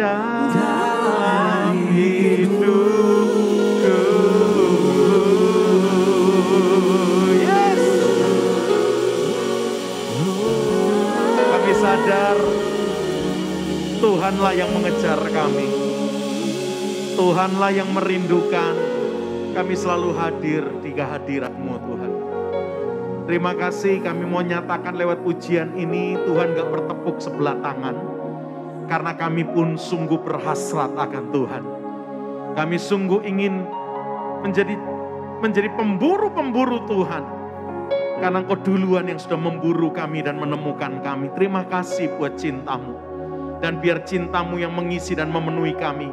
dalam hidupku. Yes. Kami sadar Tuhanlah yang mengejar kami. Tuhanlah yang merindukan. Kami selalu hadir di kehadirat-Mu Tuhan. Terima kasih, kami mau nyatakan lewat pujian ini, Tuhan gak bertepuk sebelah tangan. Karena kami pun sungguh berhasrat akan Tuhan. Kami sungguh ingin menjadi pemburu-pemburu Tuhan. Karena Engkau duluan yang sudah memburu kami dan menemukan kami. Terima kasih buat cinta-Mu. Dan biar cinta-Mu yang mengisi dan memenuhi kami.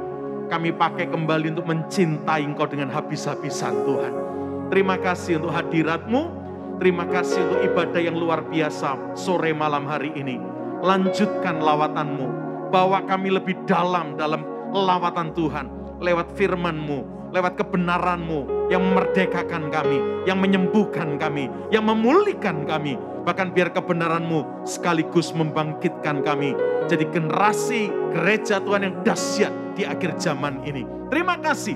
Kami pakai kembali untuk mencintai Engkau dengan habis-habisan Tuhan. Terima kasih untuk hadirat-Mu. Terima kasih untuk ibadah yang luar biasa sore malam hari ini. Lanjutkan lawatan-Mu. Bawa kami lebih dalam lawatan Tuhan. Lewat firman-Mu, lewat kebenaran-Mu yang memerdekakan kami, yang menyembuhkan kami, yang memulihkan kami. Bahkan biar kebenaran-Mu sekaligus membangkitkan kami. Jadi generasi gereja Tuhan yang dahsyat di akhir zaman ini. Terima kasih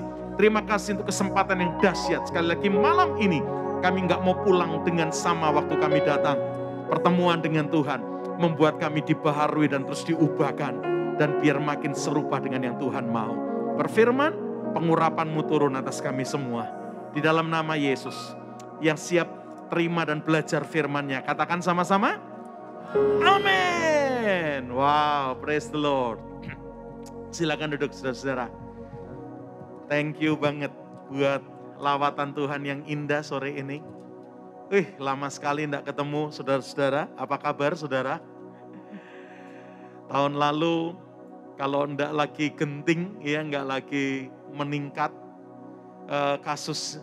untuk kesempatan yang dahsyat. Sekali lagi malam ini kami nggak mau pulang dengan sama waktu kami datang. Pertemuan dengan Tuhan membuat kami dibaharui dan terus diubahkan. Dan biar makin serupa dengan yang Tuhan mau. Berfirman, pengurapan-Mu turun atas kami semua. Di dalam nama Yesus. Yang siap terima dan belajar firman-Nya. Katakan sama-sama. Amin. Wow, praise the Lord. Silakan duduk saudara-saudara. Thank you banget buat lawatan Tuhan yang indah sore ini. Lama sekali tidak ketemu saudara-saudara. Apa kabar saudara? Tahun lalu kalau tidak lagi genting, ya nggak lagi meningkat kasus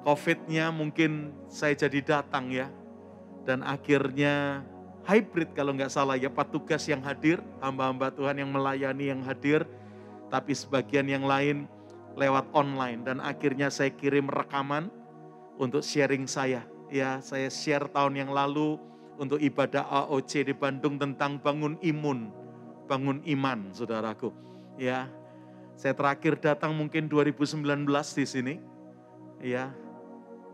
COVID-nya, mungkin saya jadi datang ya. Dan akhirnya hybrid kalau nggak salah ya, petugas yang hadir, hamba-hamba Tuhan yang melayani yang hadir, tapi sebagian yang lain lewat online. Dan akhirnya saya kirim rekaman untuk sharing saya. Ya, saya share tahun yang lalu untuk ibadah AOC di Bandung tentang bangun iman, saudaraku. Ya, saya terakhir datang mungkin 2019 di sini. Ya,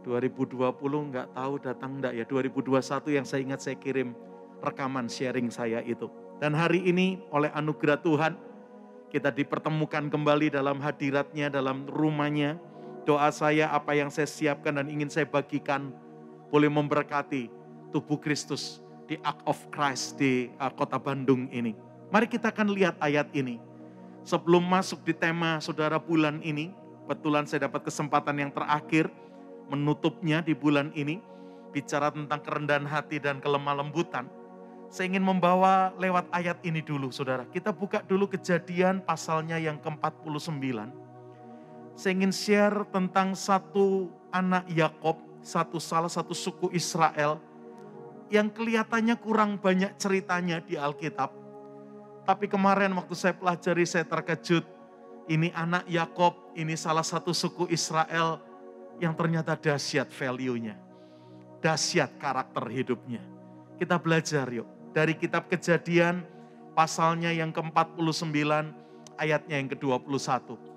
2020 nggak tahu datang enggak ya. 2021 yang saya ingat saya kirim rekaman sharing saya itu. Dan hari ini oleh anugerah Tuhan, kita dipertemukan kembali dalam hadirat-Nya, dalam rumah-Nya. Doa saya, apa yang saya siapkan dan ingin saya bagikan, boleh memberkati tubuh Kristus di Ark of Christ di kota Bandung ini. Mari kita akan lihat ayat ini. Sebelum masuk di tema saudara bulan ini, kebetulan saya dapat kesempatan yang terakhir menutupnya di bulan ini, bicara tentang kerendahan hati dan kelemah lembutan. Saya ingin membawa lewat ayat ini dulu saudara. Kita buka dulu Kejadian pasalnya yang ke-49. Saya ingin share tentang satu anak Yakob, salah satu suku Israel, yang kelihatannya kurang banyak ceritanya di Alkitab. Tapi kemarin waktu saya pelajari saya terkejut. Ini anak Yakob, ini salah satu suku Israel yang ternyata dahsyat value-nya. Dahsyat karakter hidupnya. Kita belajar yuk. Dari kitab Kejadian pasalnya yang ke-49 ayatnya yang ke-21.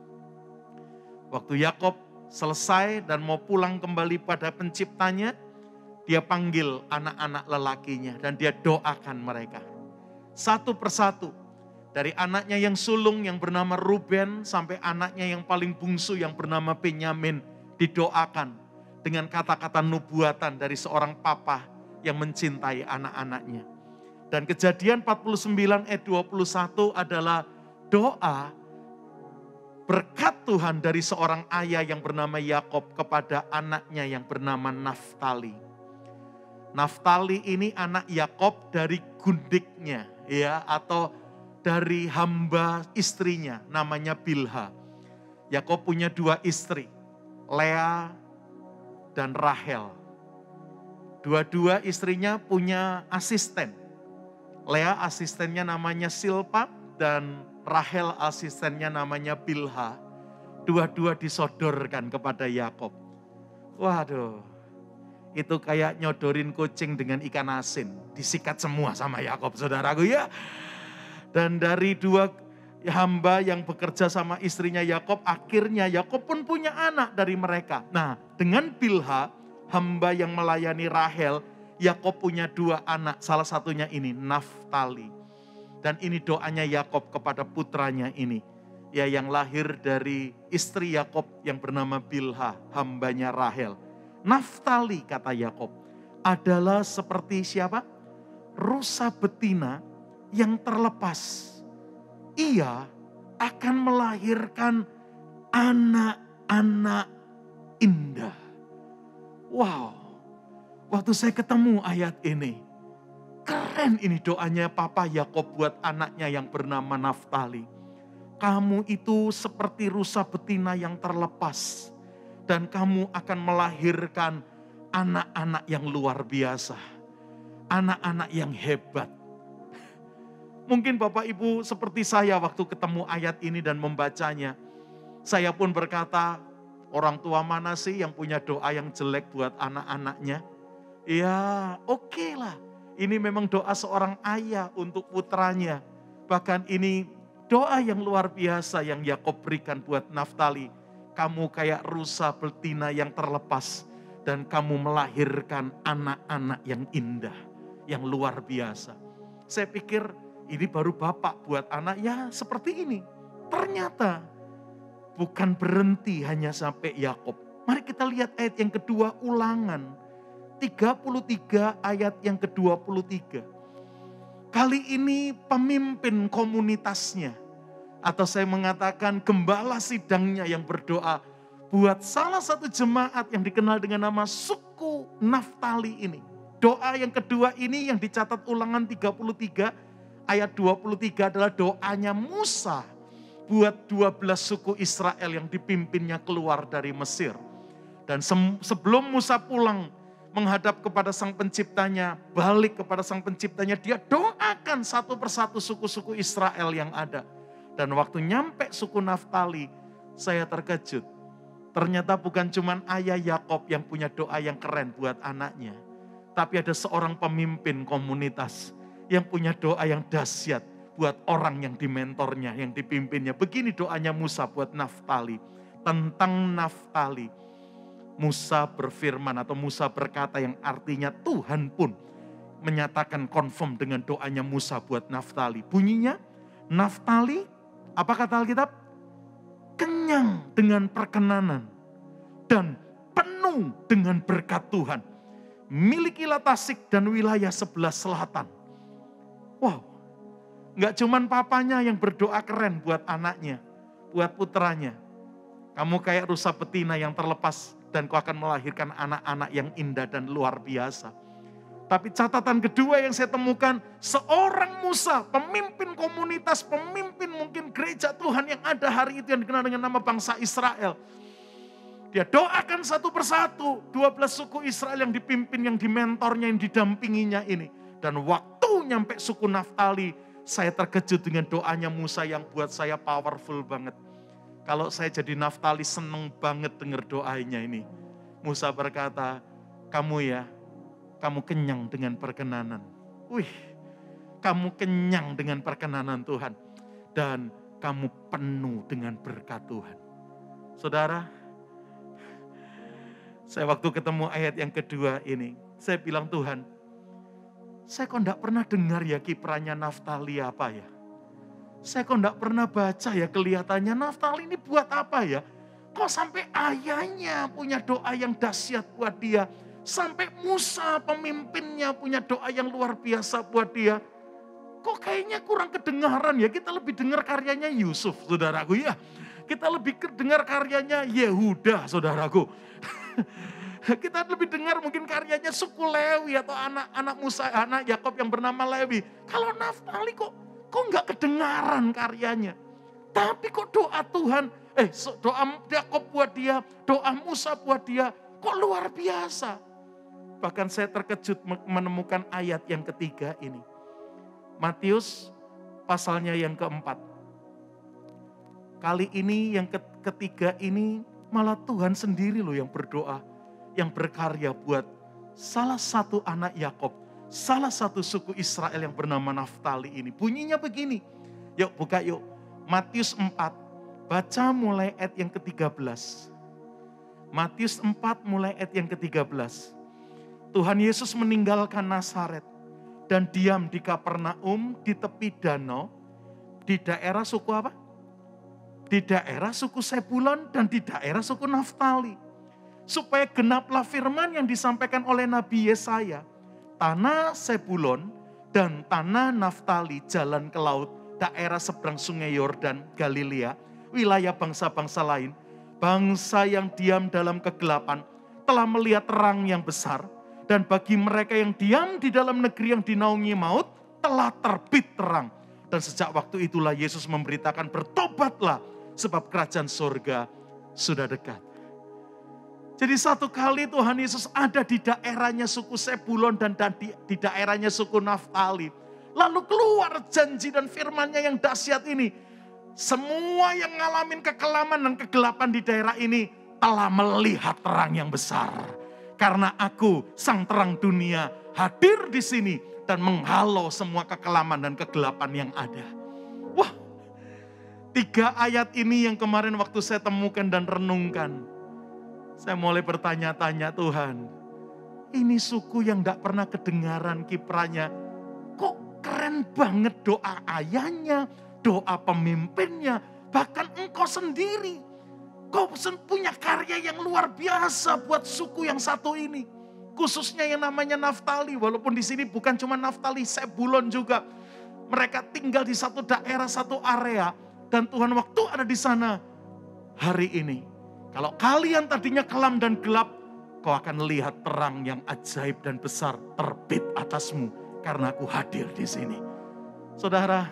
Waktu Yakob selesai dan mau pulang kembali pada penciptanya, dia panggil anak-anak lelakinya dan dia doakan mereka. Satu persatu. Dari anaknya yang sulung yang bernama Ruben sampai anaknya yang paling bungsu yang bernama Benyamin didoakan dengan kata-kata nubuatan dari seorang papa yang mencintai anak-anaknya. Dan Kejadian 49 ayat 21 adalah doa berkat Tuhan dari seorang ayah yang bernama Yakob kepada anaknya yang bernama Naftali. Naftali ini anak Yakob dari gundiknya ya, atau dari hamba istrinya namanya Bilha. Yakob punya dua istri, Lea dan Rahel. Dua-dua istrinya punya asisten. Lea asistennya namanya Silpa dan Rahel asistennya namanya Bilha. Dua-dua disodorkan kepada Yakob. Waduh, itu kayak nyodorin kucing dengan ikan asin. Disikat semua sama Yakob, saudaraku ya. Dan dari hamba yang bekerja sama istrinya Yakob, akhirnya Yakob pun punya anak dari mereka. Nah, dengan Bilha, hamba yang melayani Rahel, Yakob punya 2 anak, salah satunya ini Naftali. Dan ini doanya Yakob kepada putranya ini, ya, yang lahir dari istri Yakob yang bernama Bilha, hambanya Rahel. Naftali, kata Yakob, adalah seperti siapa? Rusa betina yang terlepas. Ia akan melahirkan anak-anak indah. Wow, waktu saya ketemu ayat ini, keren ini doanya Papa Yakob buat anaknya yang bernama Naftali. Kamu itu seperti rusa betina yang terlepas. Dan kamu akan melahirkan anak-anak yang luar biasa. Anak-anak yang hebat. Mungkin Bapak Ibu seperti saya waktu ketemu ayat ini dan membacanya. Saya pun berkata, orang tua mana sih yang punya doa yang jelek buat anak-anaknya? Ya oke lah. Ini memang doa seorang ayah untuk putranya. Bahkan ini doa yang luar biasa yang Yakob berikan buat Naftali. Kamu kayak rusa betina yang terlepas. Dan kamu melahirkan anak-anak yang indah. Yang luar biasa. Saya pikir ini baru bapak buat anak, ya seperti ini. Ternyata bukan berhenti hanya sampai Yakob. Mari kita lihat ayat yang kedua, Ulangan 33 ayat yang ke-23. Kali ini pemimpin komunitasnya, atau saya mengatakan gembala sidangnya yang berdoa buat salah satu jemaat yang dikenal dengan nama suku Naftali ini. Doa yang kedua ini yang dicatat Ulangan 33 ayat 23 adalah doanya Musa buat 12 suku Israel yang dipimpinnya keluar dari Mesir. Dan sebelum Musa pulang menghadap kepada sang penciptanya, balik kepada sang penciptanya, dia doakan satu persatu suku-suku Israel yang ada. Dan waktu nyampe suku Naftali, saya terkejut. Ternyata bukan cuma ayah Yakob yang punya doa yang keren buat anaknya. Tapi ada seorang pemimpin komunitas yang punya doa yang dahsyat buat orang yang dimentornya, yang dipimpinnya. Begini doanya Musa buat Naftali. Tentang Naftali, Musa berfirman atau Musa berkata yang artinya Tuhan pun menyatakan confirm dengan doanya Musa buat Naftali. Bunyinya, Naftali, apa kata Alkitab? Kenyang dengan perkenanan dan penuh dengan berkat Tuhan. Milikilah Tasik dan wilayah sebelah selatan. Wow, gak cuman papanya yang berdoa keren buat anaknya, buat putranya. Kamu kayak rusa betina yang terlepas dan kau akan melahirkan anak-anak yang indah dan luar biasa. Tapi catatan kedua yang saya temukan, seorang Musa, pemimpin komunitas, pemimpin mungkin gereja Tuhan yang ada hari itu yang dikenal dengan nama bangsa Israel. Dia doakan satu persatu, 12 suku Israel yang dipimpin, yang dimentornya, yang didampinginya ini. Dan waktu nyampe suku Naftali, saya terkejut dengan doanya Musa yang buat saya powerful banget. Kalau saya jadi Naftali seneng banget dengar doanya ini. Musa berkata, kamu kenyang dengan perkenanan. Kamu kenyang dengan perkenanan Tuhan. Dan kamu penuh dengan berkat Tuhan. Saudara, saya waktu ketemu ayat yang kedua ini, saya bilang Tuhan, saya kok enggak pernah dengar ya kiprahnya Naftali apa ya. Saya kok enggak pernah baca ya kelihatannya Naftali ini buat apa ya. Kok sampai ayahnya punya doa yang dahsyat buat dia. Sampai Musa pemimpinnya punya doa yang luar biasa buat dia. Kok kayaknya kurang kedengaran ya. Kita lebih dengar karyanya Yusuf, saudaraku ya. Kita lebih dengar karyanya Yehuda, saudaraku. Kita lebih dengar mungkin karyanya suku Lewi atau anak-anak Musa, anak Yakob yang bernama Lewi. Kalau Naftali kok nggak kedengaran karyanya. Tapi kok doa Tuhan, doa Yakob buat dia, doa Musa buat dia, kok luar biasa. Bahkan saya terkejut menemukan ayat yang ketiga ini. Matius pasalnya yang keempat. Kali ini yang ketiga ini malah Tuhan sendiri loh yang berdoa. Yang berkarya buat salah satu anak Yakob. Salah satu suku Israel yang bernama Naftali ini. Bunyinya begini. Yuk buka yuk. Matius 4, baca mulai ayat yang ke-13. Matius 4 mulai ayat yang ke-13. Tuhan Yesus meninggalkan Nazaret dan diam di Kapernaum di tepi danau, di daerah suku apa? Di daerah suku Sebulon dan di daerah suku Naftali. Supaya genaplah firman yang disampaikan oleh Nabi Yesaya. Tanah Sebulon dan tanah Naftali jalan ke laut, daerah seberang sungai Yordan, Galilea, wilayah bangsa-bangsa lain. Bangsa yang diam dalam kegelapan telah melihat terang yang besar. Dan bagi mereka yang diam di dalam negeri yang dinaungi maut, telah terbit terang. Dan sejak waktu itulah Yesus memberitakan, bertobatlah sebab kerajaan surga sudah dekat. Jadi satu kali Tuhan Yesus ada di daerahnya suku Sebulon dan di daerahnya suku Naftali. Lalu keluar janji dan firman-Nya yang dahsyat ini. Semua yang ngalamin kekelaman dan kegelapan di daerah ini telah melihat terang yang besar. Karena aku, sang terang dunia, hadir di sini dan menghalau semua kekelaman dan kegelapan yang ada. Wah, 3 ayat ini yang kemarin waktu saya temukan dan renungkan. Saya mulai bertanya-tanya, Tuhan, ini suku yang gak pernah kedengaran kiprahnya. Kok keren banget doa ayahnya, doa pemimpinnya, bahkan engkau sendiri. Kau punya karya yang luar biasa buat suku yang satu ini. Khususnya yang namanya Naftali. Walaupun di sini bukan cuma Naftali, Sebulon juga. Mereka tinggal di satu daerah, satu area. Dan Tuhan waktu ada di sana hari ini. Kalau kalian tadinya kelam dan gelap, kau akan lihat terang yang ajaib dan besar terbit atasmu. Karena aku hadir di sini. Saudara,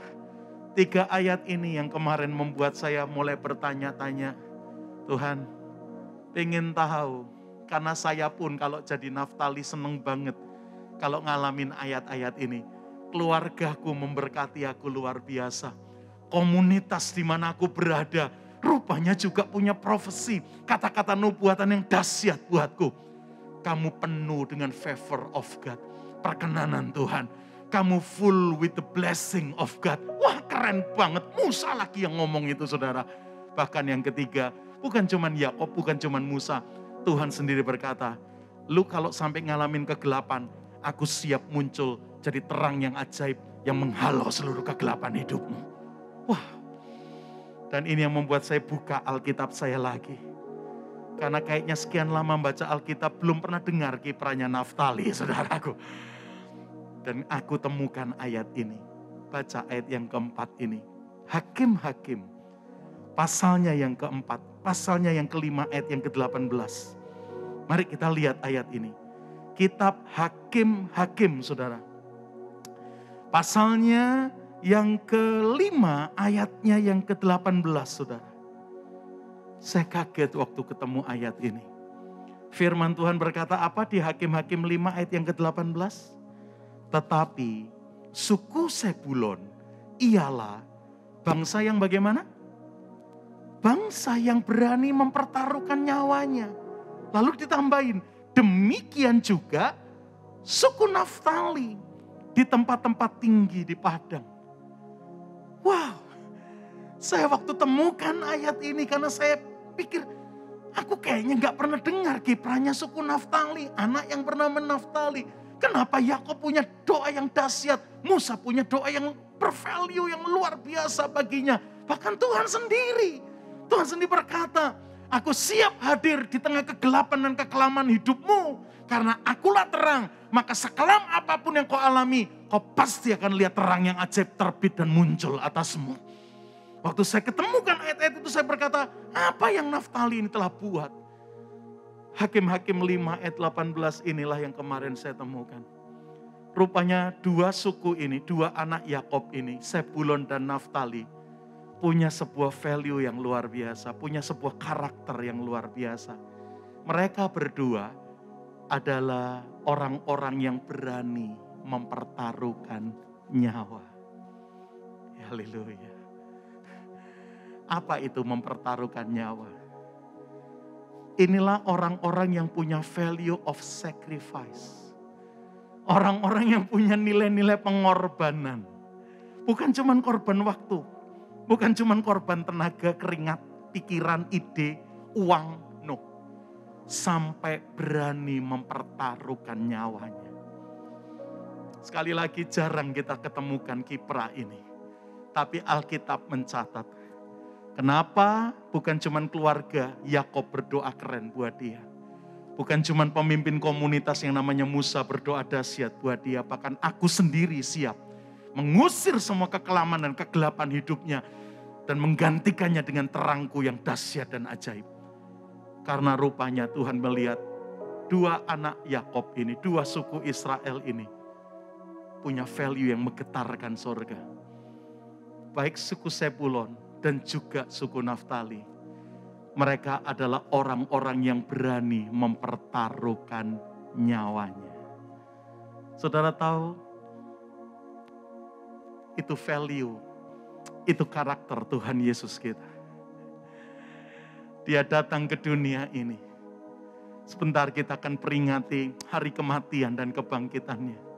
3 ayat ini yang kemarin membuat saya mulai bertanya-tanya. Tuhan, pengen tahu, karena saya pun kalau jadi Naftali seneng banget kalau ngalamin ayat-ayat ini. Keluargaku memberkati aku luar biasa. Komunitas di mana aku berada, rupanya juga punya profesi, kata-kata nubuatan yang dahsyat buatku. Kamu penuh dengan favor of God, perkenanan Tuhan. Kamu full with the blessing of God. Wah, keren banget. Musa lagi yang ngomong itu, saudara. Bahkan yang ketiga, bukan cuman Yakob, bukan cuman Musa. Tuhan sendiri berkata, lu kalau sampai ngalamin kegelapan, aku siap muncul jadi terang yang ajaib yang menghalau seluruh kegelapan hidupmu. Wah, dan ini yang membuat saya buka Alkitab saya lagi. Karena kayaknya sekian lama membaca Alkitab belum pernah dengar kiprahnya Naftali, saudaraku. Dan aku temukan ayat ini. Baca ayat yang keempat ini. Hakim-hakim. Pasalnya yang keempat, pasalnya yang kelima ayat yang ke-18. Mari kita lihat ayat ini. Kitab Hakim-hakim, saudara. Pasalnya yang kelima ayatnya yang ke-18, saudara. Saya kaget waktu ketemu ayat ini. Firman Tuhan berkata apa di Hakim-hakim 5 ayat yang ke-18? Tetapi suku Sebulon ialah bangsa yang bagaimana? Bangsa yang berani mempertaruhkan nyawanya. Lalu ditambahin, demikian juga suku Naftali di tempat-tempat tinggi di padang. Wow, saya waktu temukan ayat ini karena saya pikir, aku kayaknya gak pernah dengar kiprahnya suku Naftali, anak yang bernama Naftali. Kenapa Yakob punya doa yang dahsyat, Musa punya doa yang bervalue, yang luar biasa baginya. Bahkan Tuhan sendiri berkata, aku siap hadir di tengah kegelapan dan kekelaman hidupmu. Karena akulah terang, maka sekelam apapun yang kau alami, kau pasti akan lihat terang yang ajaib terbit dan muncul atasmu. Waktu saya ketemukan ayat-ayat itu, saya berkata, apa yang Naftali ini telah buat? Hakim-hakim 5 ayat 18 inilah yang kemarin saya temukan. Rupanya 2 suku ini, 2 anak Yakob ini, Sebulon dan Naftali, punya sebuah value yang luar biasa, punya sebuah karakter yang luar biasa. Mereka berdua adalah orang-orang yang berani mempertaruhkan nyawa. Haleluya. Apa itu mempertaruhkan nyawa? Inilah orang-orang yang punya value of sacrifice. Orang-orang yang punya nilai-nilai pengorbanan. Bukan cuma korban waktu. Bukan cuma korban tenaga, keringat, pikiran, ide, uang, no. Sampai berani mempertaruhkan nyawanya. Sekali lagi jarang kita ketemukan kiprah ini. Tapi Alkitab mencatat. Kenapa bukan cuma keluarga Yakob berdoa keren buat dia. Bukan cuma pemimpin komunitas yang namanya Musa berdoa dahsyat buat dia. Bahkan aku sendiri siap mengusir semua kekelaman dan kegelapan hidupnya. Dan menggantikannya dengan terangku yang dahsyat dan ajaib. Karena rupanya Tuhan melihat dua anak Yakob ini, dua suku Israel ini. Punya value yang menggetarkan surga. Baik suku Sebulon dan juga suku Naftali. Mereka adalah orang-orang yang berani mempertaruhkan nyawanya. Saudara tahu, itu value, itu karakter Tuhan Yesus kita. Dia datang ke dunia ini. Sebentar kita akan peringati hari kematian dan kebangkitannya.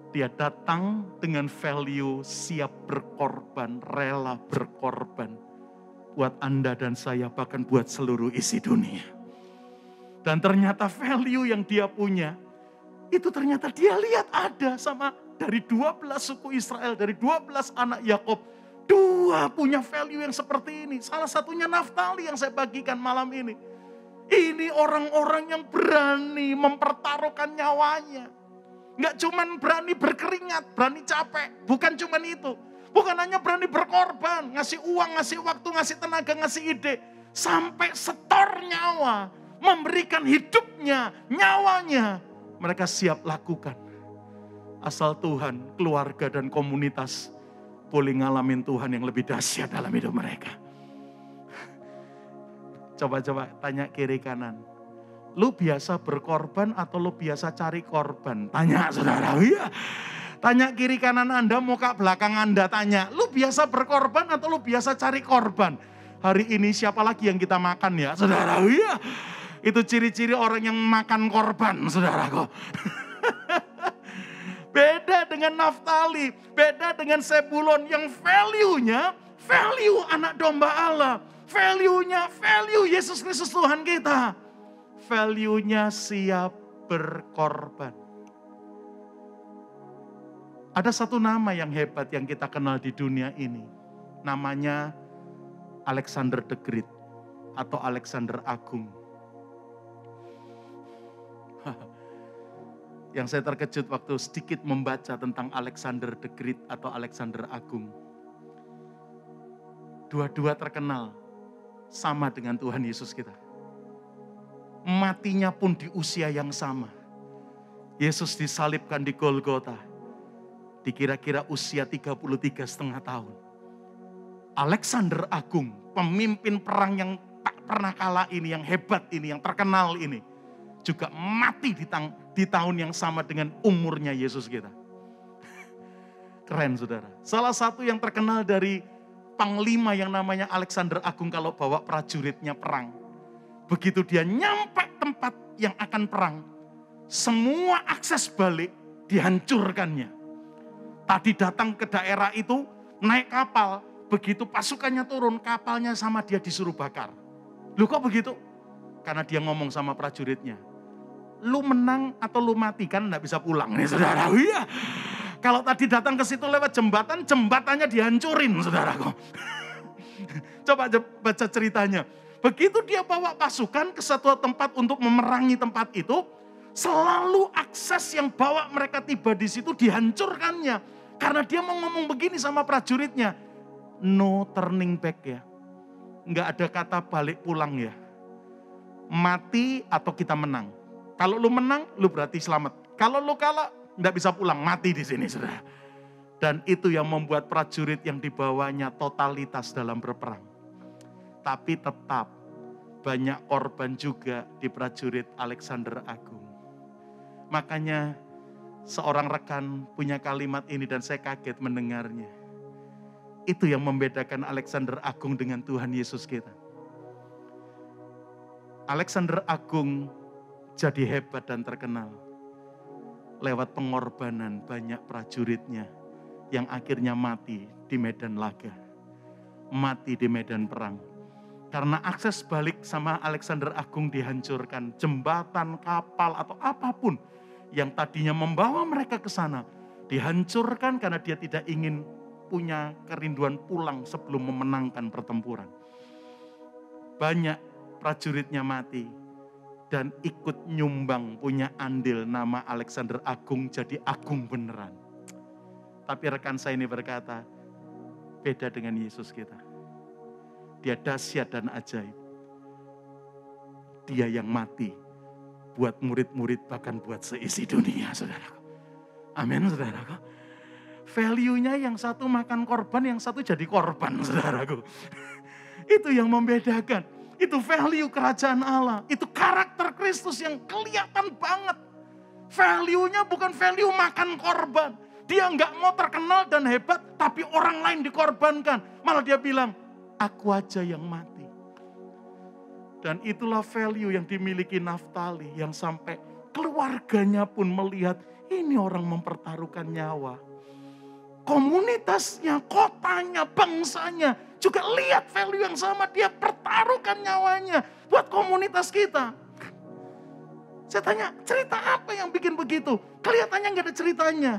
Dia datang dengan value siap berkorban, rela berkorban. Buat Anda dan saya, bahkan buat seluruh isi dunia. Dan ternyata value yang dia punya, itu ternyata dia lihat ada sama dari 12 suku Israel, dari 12 anak Yakob. Dua punya value yang seperti ini. Salah satunya Naftali yang saya bagikan malam ini. Ini orang-orang yang berani mempertaruhkan nyawanya. Nggak cuman berani berkeringat, berani capek. Bukan cuman itu. Bukan hanya berani berkorban, ngasih uang, ngasih waktu, ngasih tenaga, ngasih ide. Sampai setor nyawa, memberikan hidupnya, nyawanya. Mereka siap lakukan. Asal Tuhan, keluarga dan komunitas boleh ngalamin Tuhan yang lebih dahsyat dalam hidup mereka. Coba-coba tanya kiri kanan. Lu biasa berkorban atau lu biasa cari korban? Tanya saudara. Iya. Tanya kiri kanan Anda, muka belakang Anda tanya. Lu biasa berkorban atau lu biasa cari korban? Hari ini siapa lagi yang kita makan ya? Saudara, iya. Itu ciri-ciri orang yang makan korban, saudaraku. Beda dengan Naftali, beda dengan Sebulon yang value-nya, value anak domba Allah. Value-nya, value Yesus Kristus Tuhan kita. Value-nya siap berkorban. Ada satu nama yang hebat yang kita kenal di dunia ini. Namanya Alexander the Great atau Alexander Agung. Yang saya terkejut waktu sedikit membaca tentang Alexander the Great atau Alexander Agung. Dua-dua terkenal sama dengan Tuhan Yesus kita. Matinya pun di usia yang sama. Yesus disalibkan di Golgota. Di kira-kira usia 33,5 tahun. Alexander Agung, pemimpin perang yang tak pernah kalah ini, yang hebat ini, yang terkenal ini. Juga mati di tahun yang sama dengan umurnya Yesus kita. Keren saudara. Salah satu yang terkenal dari panglima yang namanya Alexander Agung kalau bawa prajuritnya perang. Begitu dia nyampe tempat yang akan perang, semua akses balik dihancurkannya. Tadi datang ke daerah itu, naik kapal. Begitu pasukannya turun, kapalnya sama dia disuruh bakar. Loh kok begitu? Karena dia ngomong sama prajuritnya. Lu menang atau lu mati, kan gak bisa pulang nih saudara. Iya. Kalau tadi datang ke situ lewat jembatan, jembatannya dihancurin saudaraku. Coba baca ceritanya. Begitu dia bawa pasukan ke satu tempat untuk memerangi tempat itu, selalu akses yang bawa mereka tiba di situ dihancurkannya. Karena dia mau ngomong begini sama prajuritnya. No turning back ya. Nggak ada kata balik pulang ya. Mati atau kita menang. Kalau lu menang, lu berarti selamat. Kalau lu kalah, nggak bisa pulang. Mati di sini saudara. Dan itu yang membuat prajurit yang dibawanya totalitas dalam berperang. Tapi tetap banyak korban juga di prajurit Alexander Agung. Makanya seorang rekan punya kalimat ini dan saya kaget mendengarnya. Itu yang membedakan Alexander Agung dengan Tuhan Yesus kita. Alexander Agung jadi hebat dan terkenal. Lewat pengorbanan banyak prajuritnya yang akhirnya mati di medan laga. mati di medan perang. Karena akses balik sama Alexander Agung dihancurkan, jembatan, kapal, atau apapun yang tadinya membawa mereka ke sana, dihancurkan karena dia tidak ingin punya kerinduan pulang sebelum memenangkan pertempuran. Banyak prajuritnya mati dan ikut nyumbang punya andil nama Alexander Agung jadi agung beneran. Tapi rekan saya ini berkata, beda dengan Yesus kita. Dia dahsyat dan ajaib. Dia yang mati buat murid-murid bahkan buat seisi dunia, saudaraku. Amin, saudaraku. Value-nya yang satu makan korban, yang satu jadi korban, saudaraku. Itu yang membedakan. Itu value kerajaan Allah. Itu karakter Kristus yang kelihatan banget. Value-nya bukan value makan korban. Dia nggak mau terkenal dan hebat, tapi orang lain dikorbankan. Malah dia bilang, aku aja yang mati. Dan itulah value yang dimiliki Naftali, yang sampai keluarganya pun melihat, ini orang mempertaruhkan nyawa. Komunitasnya, kotanya, bangsanya, juga lihat value yang sama, dia pertaruhkan nyawanya buat komunitas kita. Saya tanya, cerita apa yang bikin begitu? Kelihatannya nggak ada ceritanya.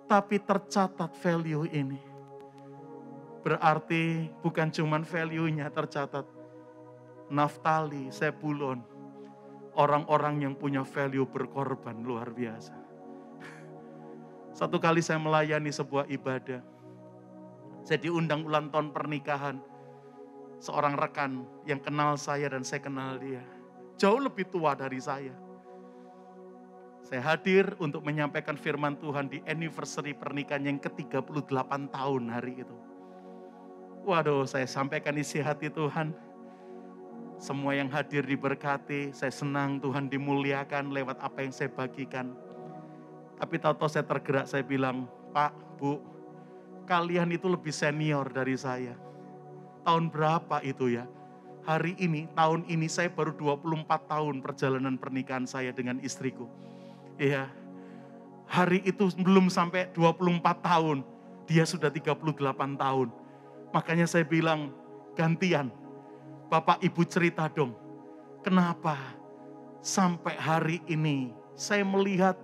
Tapi tercatat value ini. Berarti bukan cuman value-nya tercatat. Naftali, Sebulon, orang-orang yang punya value berkorban luar biasa. Satu kali saya melayani sebuah ibadah. Saya diundang ulang tahun pernikahan. Seorang rekan yang kenal saya dan saya kenal dia. Jauh lebih tua dari saya. Saya hadir untuk menyampaikan firman Tuhan di anniversary pernikahan yang ke-38 tahun hari itu. Waduh, saya sampaikan isi hati Tuhan. Semua yang hadir diberkati, saya senang Tuhan dimuliakan lewat apa yang saya bagikan. Tapi tahu-tahu saya tergerak, saya bilang, Pak, Bu, kalian itu lebih senior dari saya. Tahun berapa itu ya? Hari ini, tahun ini saya baru 24 tahun perjalanan pernikahan saya dengan istriku. Iya, hari itu belum sampai 24 tahun, dia sudah 38 tahun. Makanya saya bilang, gantian, Bapak Ibu cerita dong, kenapa sampai hari ini saya melihat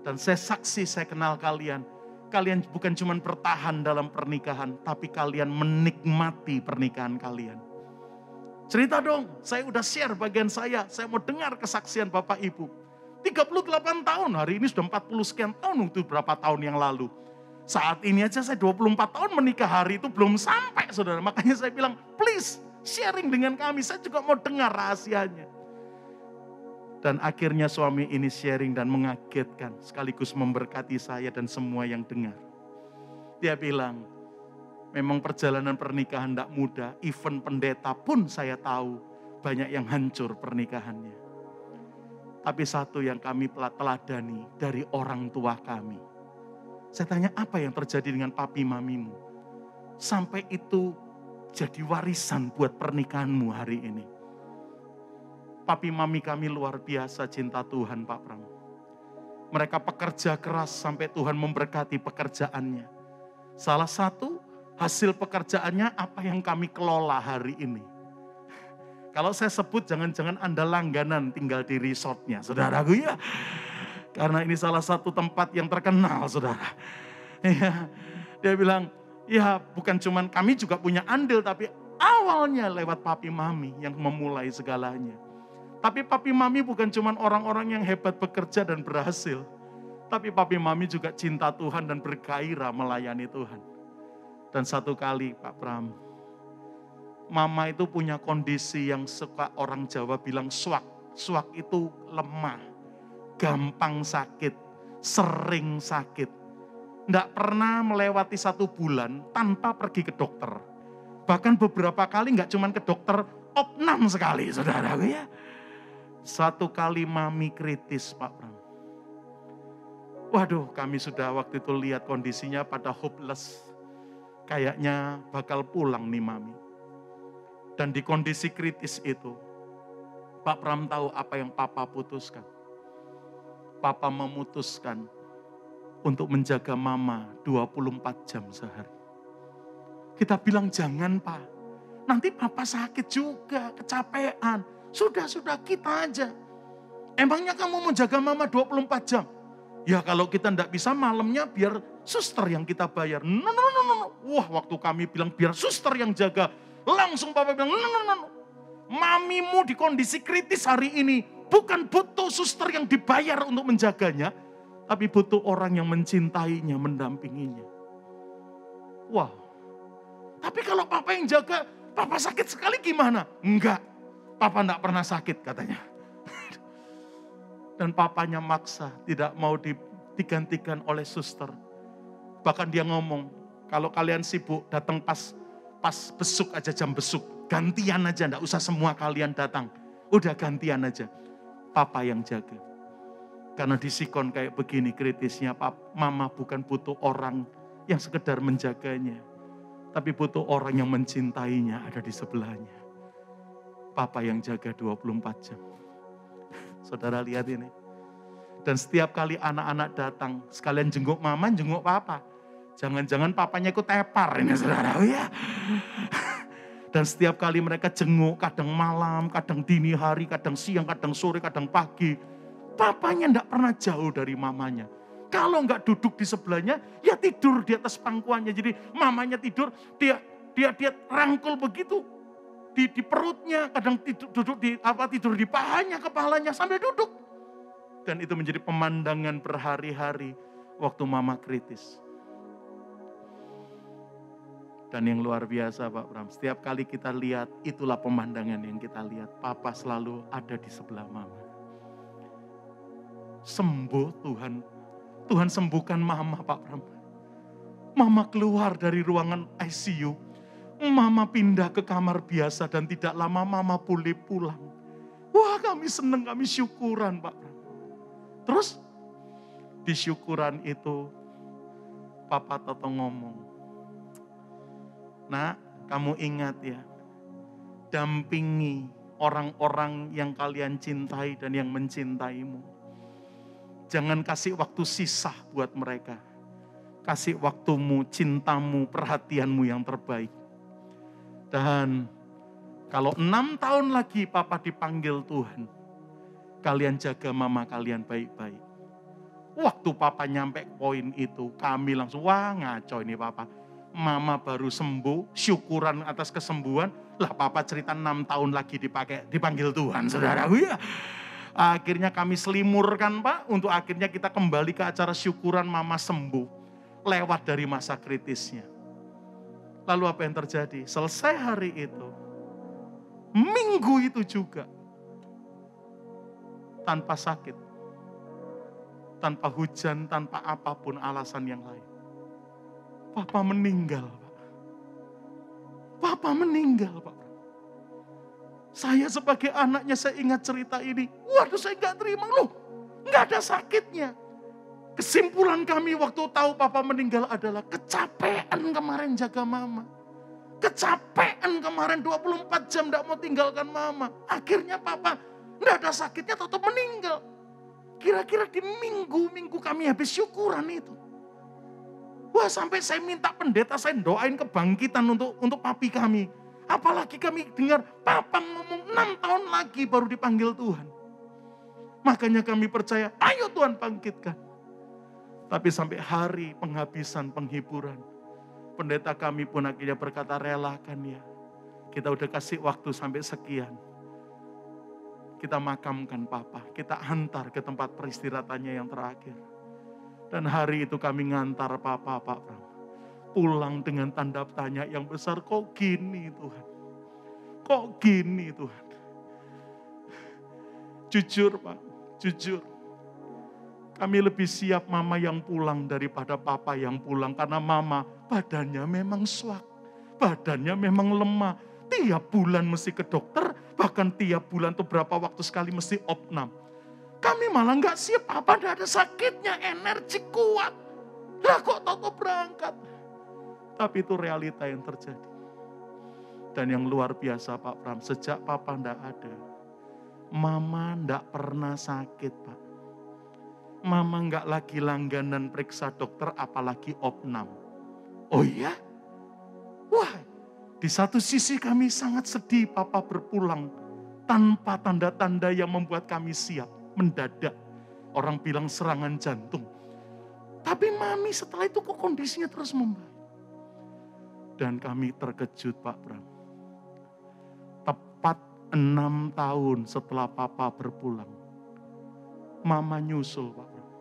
dan saya saksi, saya kenal kalian. Kalian bukan cuma bertahan dalam pernikahan, tapi kalian menikmati pernikahan kalian. Cerita dong, saya udah share bagian saya mau dengar kesaksian Bapak Ibu. 38 tahun, hari ini sudah 40 sekian tahun, itu berapa tahun yang lalu. Saat ini aja saya 24 tahun menikah, hari itu belum sampai saudara. Makanya saya bilang, please sharing dengan kami, saya juga mau dengar rahasianya. Dan akhirnya suami ini sharing dan mengagetkan, sekaligus memberkati saya dan semua yang dengar. Dia bilang, memang perjalanan pernikahan tidak mudah, even pendeta pun saya tahu banyak yang hancur pernikahannya. Tapi satu yang kami teladani dari orang tua kami. Saya tanya, apa yang terjadi dengan papi mamimu? Sampai itu jadi warisan buat pernikahanmu hari ini. Papi mami kami luar biasa cinta Tuhan, Pak Pram. Mereka pekerja keras sampai Tuhan memberkati pekerjaannya. Salah satu hasil pekerjaannya apa yang kami kelola hari ini. Kalau saya sebut jangan-jangan Anda langganan tinggal di resortnya, saudaraku ya. Karena ini salah satu tempat yang terkenal, saudara. Ya, dia bilang, ya bukan cuman kami juga punya andil, tapi awalnya lewat papi mami yang memulai segalanya. Tapi papi mami bukan cuman orang-orang yang hebat bekerja dan berhasil. Tapi papi mami juga cinta Tuhan dan bergairah melayani Tuhan. Dan satu kali Pak Pram, mama itu punya kondisi yang suka orang Jawa bilang swak. Swak itu lemah, gampang sakit, sering sakit. Tidak pernah melewati 1 bulan tanpa pergi ke dokter. Bahkan beberapa kali nggak cuma ke dokter, opnam sekali saudara ya. Satu kali mami kritis Pak Pram. Waduh, kami sudah waktu itu lihat kondisinya pada hopeless. Kayaknya bakal pulang nih mami. Dan di kondisi kritis itu, Pak Pram tahu apa yang Papa putuskan. Papa memutuskan untuk menjaga mama 24 jam sehari. Kita bilang jangan Pak, nanti papa sakit juga, kecapean. Sudah kita aja. Emangnya kamu mau jaga mama 24 jam? Ya kalau kita enggak bisa malamnya biar suster yang kita bayar. No. Wah waktu kami bilang biar suster yang jaga. Langsung papa bilang no. Mamimu di kondisi kritis hari ini. Bukan butuh suster yang dibayar untuk menjaganya. Tapi butuh orang yang mencintainya, mendampinginya. Wow. Tapi kalau papa yang jaga, papa sakit sekali gimana? Enggak. Papa enggak pernah sakit katanya. Dan papanya maksa, tidak mau digantikan oleh suster. Bahkan dia ngomong, kalau kalian sibuk datang pas besuk aja, jam besuk. Gantian aja, enggak usah semua kalian datang. Udah gantian aja. Papa yang jaga. Karena di Sikon kayak begini kritisnya, mama bukan butuh orang yang sekedar menjaganya. Tapi butuh orang yang mencintainya ada di sebelahnya. Papa yang jaga 24 jam. Saudara lihat ini. Dan setiap kali anak-anak datang, sekalian jenguk mama, jenguk papa. Jangan-jangan papanya ikut tepar ini saudara. Oh ya. Dan setiap kali mereka jenguk, kadang malam, kadang dini hari, kadang siang, kadang sore, kadang pagi. Papanya enggak pernah jauh dari mamanya. Kalau enggak duduk di sebelahnya, ya tidur di atas pangkuannya. Jadi mamanya tidur, dia rangkul begitu di perutnya, kadang tidur di pahanya, kepalanya sampai duduk. Dan itu menjadi pemandangan berhari-hari waktu mama kritis. Dan yang luar biasa Pak Bram, setiap kali kita lihat, itulah pemandangan yang kita lihat. Papa selalu ada di sebelah mama. Sembuh Tuhan. Tuhan sembuhkan mama Pak Bram. Mama keluar dari ruangan ICU. Mama pindah ke kamar biasa dan tidak lama mama pulih pulang. Wah kami senang, kami syukuran Pak Bram. Terus di syukuran itu Papa Toto ngomong. Nah, kamu ingat ya, dampingi orang-orang yang kalian cintai dan yang mencintaimu. Jangan kasih waktu sisa buat mereka. Kasih waktumu, cintamu, perhatianmu yang terbaik. Dan kalau 6 tahun lagi Papa dipanggil Tuhan, kalian jaga mama kalian baik-baik. Waktu Papa nyampe poin itu, kami langsung, wah ngaco ini Papa. Mama baru sembuh, syukuran atas kesembuhan. Lah Papa cerita 6 tahun lagi dipanggil Tuhan, saudara. Ya. Akhirnya kami selimurkan Pak, untuk akhirnya kita kembali ke acara syukuran Mama sembuh. Lewat dari masa kritisnya. Lalu apa yang terjadi? Selesai hari itu, minggu itu juga, tanpa sakit, tanpa hujan, tanpa apapun alasan yang lain. Papa meninggal, Pak. Papa meninggal, Pak. Saya sebagai anaknya, saya ingat cerita ini. Waduh, saya gak terima loh. Gak ada sakitnya. Kesimpulan kami waktu tahu Papa meninggal adalah kecapean kemarin jaga mama. Kecapean kemarin 24 jam gak mau tinggalkan mama. Akhirnya Papa gak ada sakitnya, tetap meninggal. Kira-kira di minggu kami habis syukuran itu. Wah sampai saya minta pendeta, saya doain kebangkitan untuk papi kami. Apalagi kami dengar Papa ngomong 6 tahun lagi baru dipanggil Tuhan. Makanya kami percaya, ayo Tuhan bangkitkan. Tapi sampai hari penghabisan penghiburan, pendeta kami pun akhirnya berkata, relakan ya. Kita udah kasih waktu sampai sekian. Kita makamkan Papa, kita hantar ke tempat peristirahatannya yang terakhir. Dan hari itu kami ngantar Papa, Pak Bram. Pulang dengan tanda tanya yang besar, kok gini Tuhan? Kok gini Tuhan? Jujur Pak, jujur. Kami lebih siap mama yang pulang daripada papa yang pulang. Karena mama badannya memang swak. Badannya memang lemah. Tiap bulan mesti ke dokter. Bahkan tiap bulan tuh berapa waktu sekali mesti opnam. Kami malah gak siap, papa gak ada sakitnya, energi kuat. Lah kok Toto berangkat. Tapi itu realita yang terjadi. Dan yang luar biasa Pak Bram, sejak papa gak ada, mama gak pernah sakit Pak. Mama gak lagi langganan periksa dokter, apalagi opnam. Oh iya? Wah, Di satu sisi kami sangat sedih papa berpulang tanpa tanda-tanda yang membuat kami siap, mendadak. Orang bilang serangan jantung. Tapi mami setelah itu kok kondisinya terus membaik. Dan kami terkejut Pak Bram. Tepat 6 tahun setelah papa berpulang, mama nyusul Pak Bram.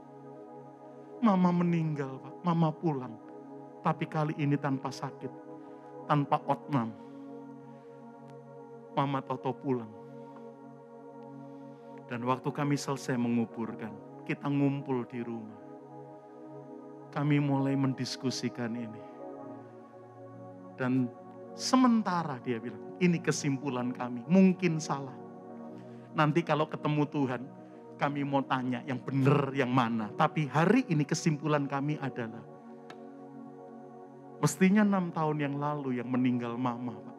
Mama meninggal Pak, mama pulang. Tapi kali ini tanpa sakit, tanpa otmam. Mama Toto pulang. Dan waktu kami selesai menguburkan, kita ngumpul di rumah. Kami mulai mendiskusikan ini. Dan sementara dia bilang, ini kesimpulan kami, mungkin salah. Nanti kalau ketemu Tuhan, kami mau tanya yang benar yang mana. Tapi hari ini kesimpulan kami adalah, mestinya 6 tahun yang lalu yang meninggal mama, Pak.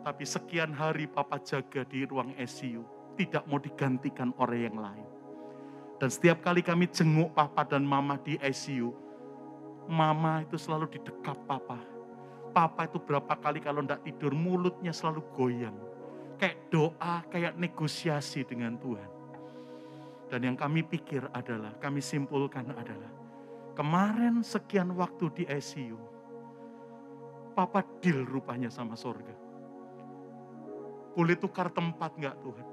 Tapi sekian hari papa jaga di ruang ICU, tidak mau digantikan oleh yang lain. Dan setiap kali kami jenguk papa dan mama di ICU, mama itu selalu didekap papa. Papa itu berapa kali kalau tidak tidur, mulutnya selalu goyang. Kayak doa, kayak negosiasi dengan Tuhan. Dan yang kami pikir adalah, kami simpulkan adalah, kemarin sekian waktu di ICU, papa deal rupanya sama sorga. Boleh tukar tempat enggak Tuhan?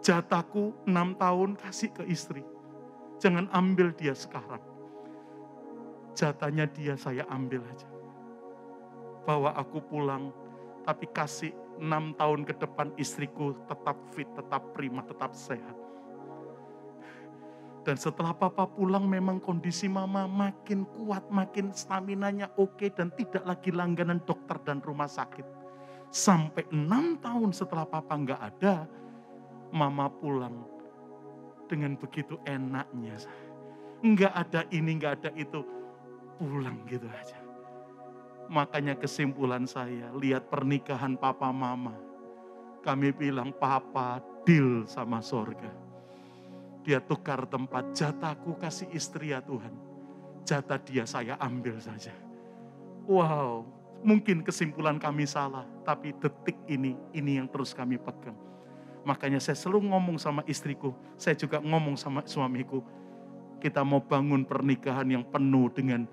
Jatahku 6 tahun kasih ke istri. Jangan ambil dia sekarang. Jatahnya dia saya ambil aja. Bawa aku pulang, tapi kasih 6 tahun ke depan istriku tetap fit, tetap prima, tetap sehat. Dan setelah papa pulang memang kondisi mama makin kuat, makin staminanya oke, dan tidak lagi langganan dokter dan rumah sakit. Sampai 6 tahun setelah papa nggak ada, mama pulang dengan begitu enaknya. Nggak ada ini, nggak ada itu, pulang gitu aja. Makanya kesimpulan saya, lihat pernikahan papa mama. Kami bilang, papa deal sama sorga. Dia tukar tempat, jatahku kasih istri ya Tuhan. Jatah dia saya ambil saja. Wow, mungkin kesimpulan kami salah, tapi detik ini yang terus kami pegang. Makanya saya selalu ngomong sama istriku, saya juga ngomong sama suamiku, kita mau bangun pernikahan yang penuh dengan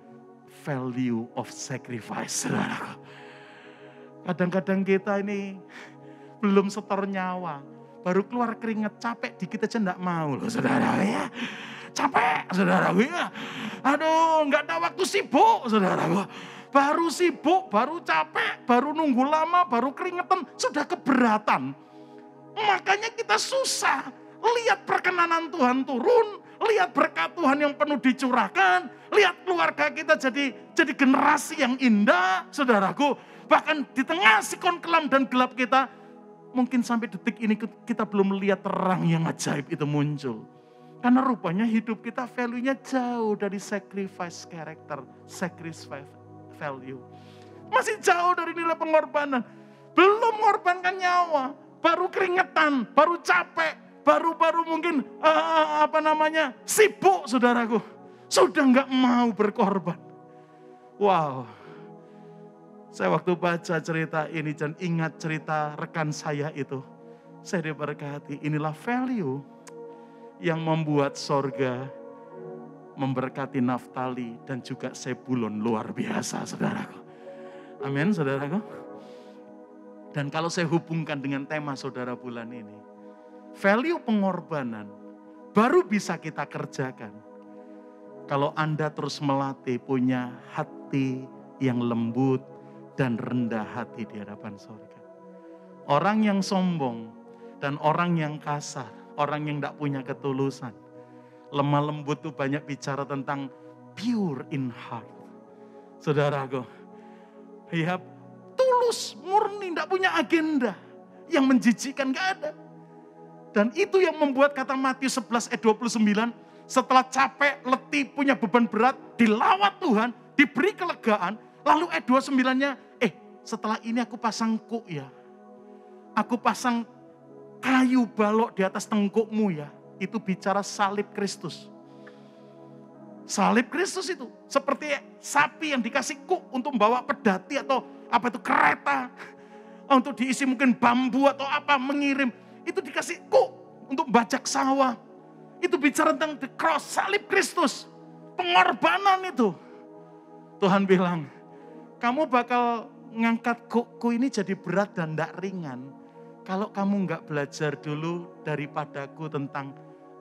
value of sacrifice. Saudaraku. Kadang-kadang kita ini belum setor nyawa, baru keluar keringat, capek dikit aja enggak mau loh saudara ya. Capek saudara ya. Aduh, enggak ada waktu sibuk saudara. Baru sibuk, baru capek, baru nunggu lama, baru keringetan, sudah keberatan. Makanya kita susah lihat perkenanan Tuhan turun, lihat berkat Tuhan yang penuh dicurahkan, lihat keluarga kita jadi generasi yang indah, saudaraku. Bahkan di tengah sikon kelam dan gelap kita, mungkin sampai detik ini kita belum melihat terang yang ajaib itu muncul. Karena rupanya hidup kita value-nya jauh dari sacrifice character, sacrifice value. Masih jauh dari nilai pengorbanan. Belum mengorbankan nyawa, baru keringetan, baru capek, baru mungkin sibuk saudaraku. Sudah enggak mau berkorban. Wow. Saya waktu baca cerita ini dan ingat cerita rekan saya itu. Saya diberkati, inilah value yang membuat sorga memberkati Naftali dan juga Sebulon luar biasa saudaraku. Amin saudaraku. Dan kalau saya hubungkan dengan tema saudara bulan ini, value pengorbanan baru bisa kita kerjakan kalau Anda terus melatih punya hati yang lembut dan rendah hati di hadapan surga. Orang yang sombong dan orang yang kasar, orang yang tidak punya ketulusan, lemah lembut itu banyak bicara tentang pure in heart. Saudaraku, ya tulus, murni, tidak punya agenda yang menjijikkan, gak ada. Dan itu yang membuat kata Matius 11 ayat 29, setelah capek, letih, punya beban berat, dilawat Tuhan, diberi kelegaan, lalu ayat 29-nya, setelah ini aku pasang kuk ya. Aku pasang kayu balok di atas tengkukmu ya. Itu bicara salib Kristus. Salib Kristus itu seperti sapi yang dikasih kuk untuk membawa pedati atau apa itu kereta. Untuk diisi mungkin bambu atau apa mengirim. Itu dikasih kuk untuk bajak sawah. Itu bicara tentang the cross, salib Kristus. Pengorbanan itu. Tuhan bilang, kamu bakal ngangkat kukku ini jadi berat dan tidak ringan. Kalau kamu nggak belajar dulu daripadaku tentang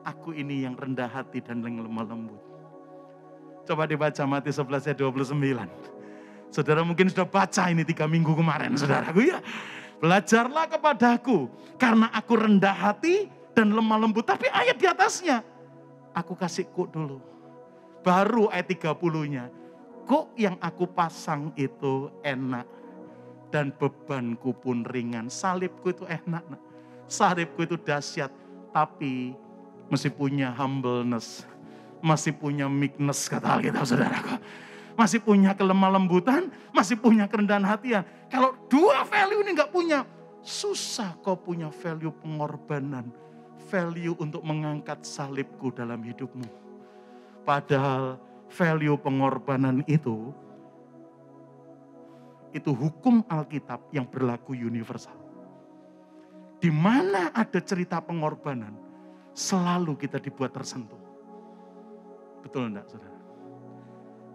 aku ini yang rendah hati dan lemah lembut. Coba dibaca Matius 11 ayat 29. Saudara mungkin sudah baca ini 3 minggu kemarin, saudaraku ya. Belajarlah kepadaku karena aku rendah hati dan lemah lembut. Tapi ayat di atasnya, aku kasih kuk dulu. Baru ayat 30-nya, kuk yang aku pasang itu enak dan bebanku pun ringan. Salibku itu enak, salibku itu dahsyat, tapi mesti punya humbleness. Masih punya meekness kata Alkitab, saudaraku. Masih punya kelemah lembutan, masih punya kerendahan hatian. Kalau dua value ini gak punya, susah kau punya value pengorbanan. Value untuk mengangkat salibku dalam hidupmu. Padahal value pengorbanan itu hukum Alkitab yang berlaku universal. Di mana ada cerita pengorbanan, selalu kita dibuat tersentuh. Betul enggak, saudara?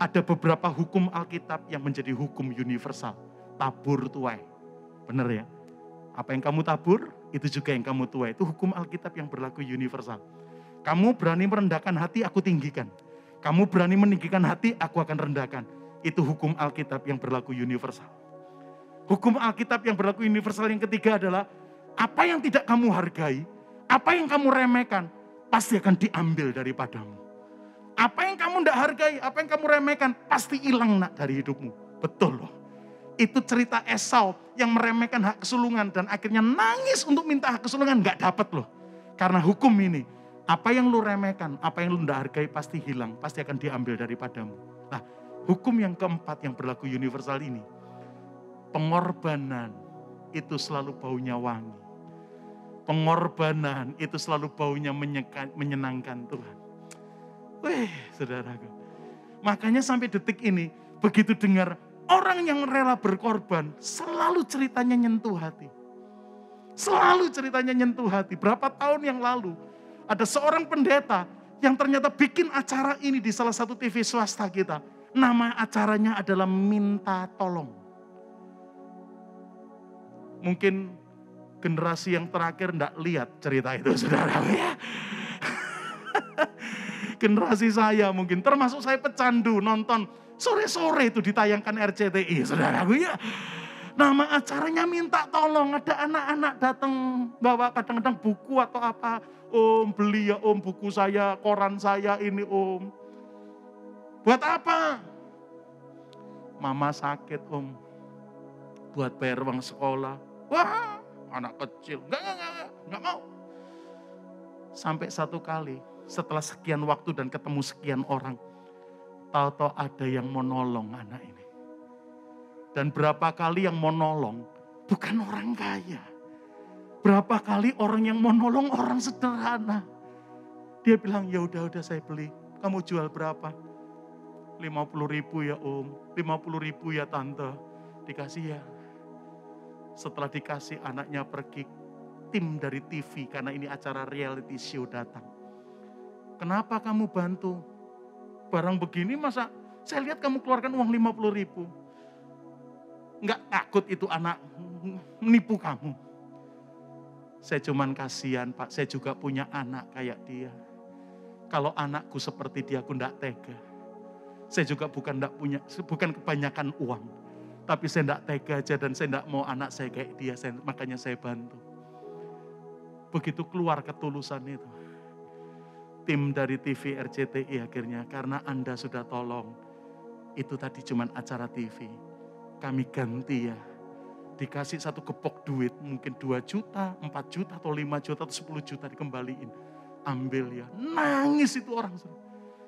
Ada beberapa hukum Alkitab yang menjadi hukum universal. Tabur tuai. Benar ya? Apa yang kamu tabur, itu juga yang kamu tuai. Itu hukum Alkitab yang berlaku universal. Kamu berani merendahkan hati, aku tinggikan. Kamu berani meninggikan hati, aku akan rendahkan. Itu hukum Alkitab yang berlaku universal. Hukum Alkitab yang berlaku universal yang ketiga adalah, apa yang tidak kamu hargai, apa yang kamu remehkan, pasti akan diambil daripadamu. Apa yang kamu tidak hargai, apa yang kamu remehkan, pasti hilang dari hidupmu. Betul loh. Itu cerita Esau yang meremehkan hak kesulungan dan akhirnya nangis untuk minta hak kesulungan, gak dapat loh. Karena hukum ini, apa yang lu remehkan, apa yang lu tidak hargai pasti hilang, pasti akan diambil daripadamu. Nah, hukum yang keempat yang berlaku universal ini, pengorbanan itu selalu baunya wangi. Pengorbanan itu selalu baunya menyenangkan Tuhan. Wih, saudaraku. Makanya sampai detik ini, begitu dengar orang yang rela berkorban, selalu ceritanya nyentuh hati. Selalu ceritanya nyentuh hati. Berapa tahun yang lalu, ada seorang pendeta yang ternyata bikin acara ini di salah satu TV swasta kita. Nama acaranya adalah Minta Tolong. Mungkin generasi yang terakhir enggak lihat cerita itu, saudara. Ya. Generasi saya mungkin, termasuk saya pecandu nonton sore-sore itu ditayangkan RCTI, saudaraku ya. Nama acaranya Minta Tolong, ada anak-anak datang bawa kadang-kadang buku atau apa. Om beli ya om buku saya, koran saya ini om. Buat apa? Mama sakit om. Buat bayar uang sekolah. Wah anak kecil, enggak mau. Sampai satu kali, setelah sekian waktu dan ketemu sekian orang, tahu-tahu ada yang mau nolong anak ini. Dan berapa kali yang mau nolong, bukan orang kaya. Berapa kali orang yang mau nolong orang sederhana. Dia bilang, ya udah saya beli. Kamu jual berapa? 50.000 ya om, 50.000 ya tante. Dikasih ya. Setelah dikasih anaknya pergi, tim dari TV, karena ini acara reality show datang. Kenapa kamu bantu? Barang begini masa saya lihat kamu keluarkan uang 50.000. Enggak takut itu anak menipu kamu. Saya cuman kasihan Pak, saya juga punya anak kayak dia. Kalau anakku seperti dia, aku enggak tega. Saya juga bukan kebanyakan uang. Tapi saya enggak tega aja dan saya enggak mau anak saya kayak dia, makanya saya bantu. Begitu keluar ketulusan itu. Tim dari TV RCTI akhirnya, karena Anda sudah tolong, itu tadi cuman acara TV. Kami ganti ya, dikasih satu gepok duit, mungkin 2 juta, 4 juta, atau 5 juta, atau 10 juta dikembaliin. Ambil ya, nangis itu orang.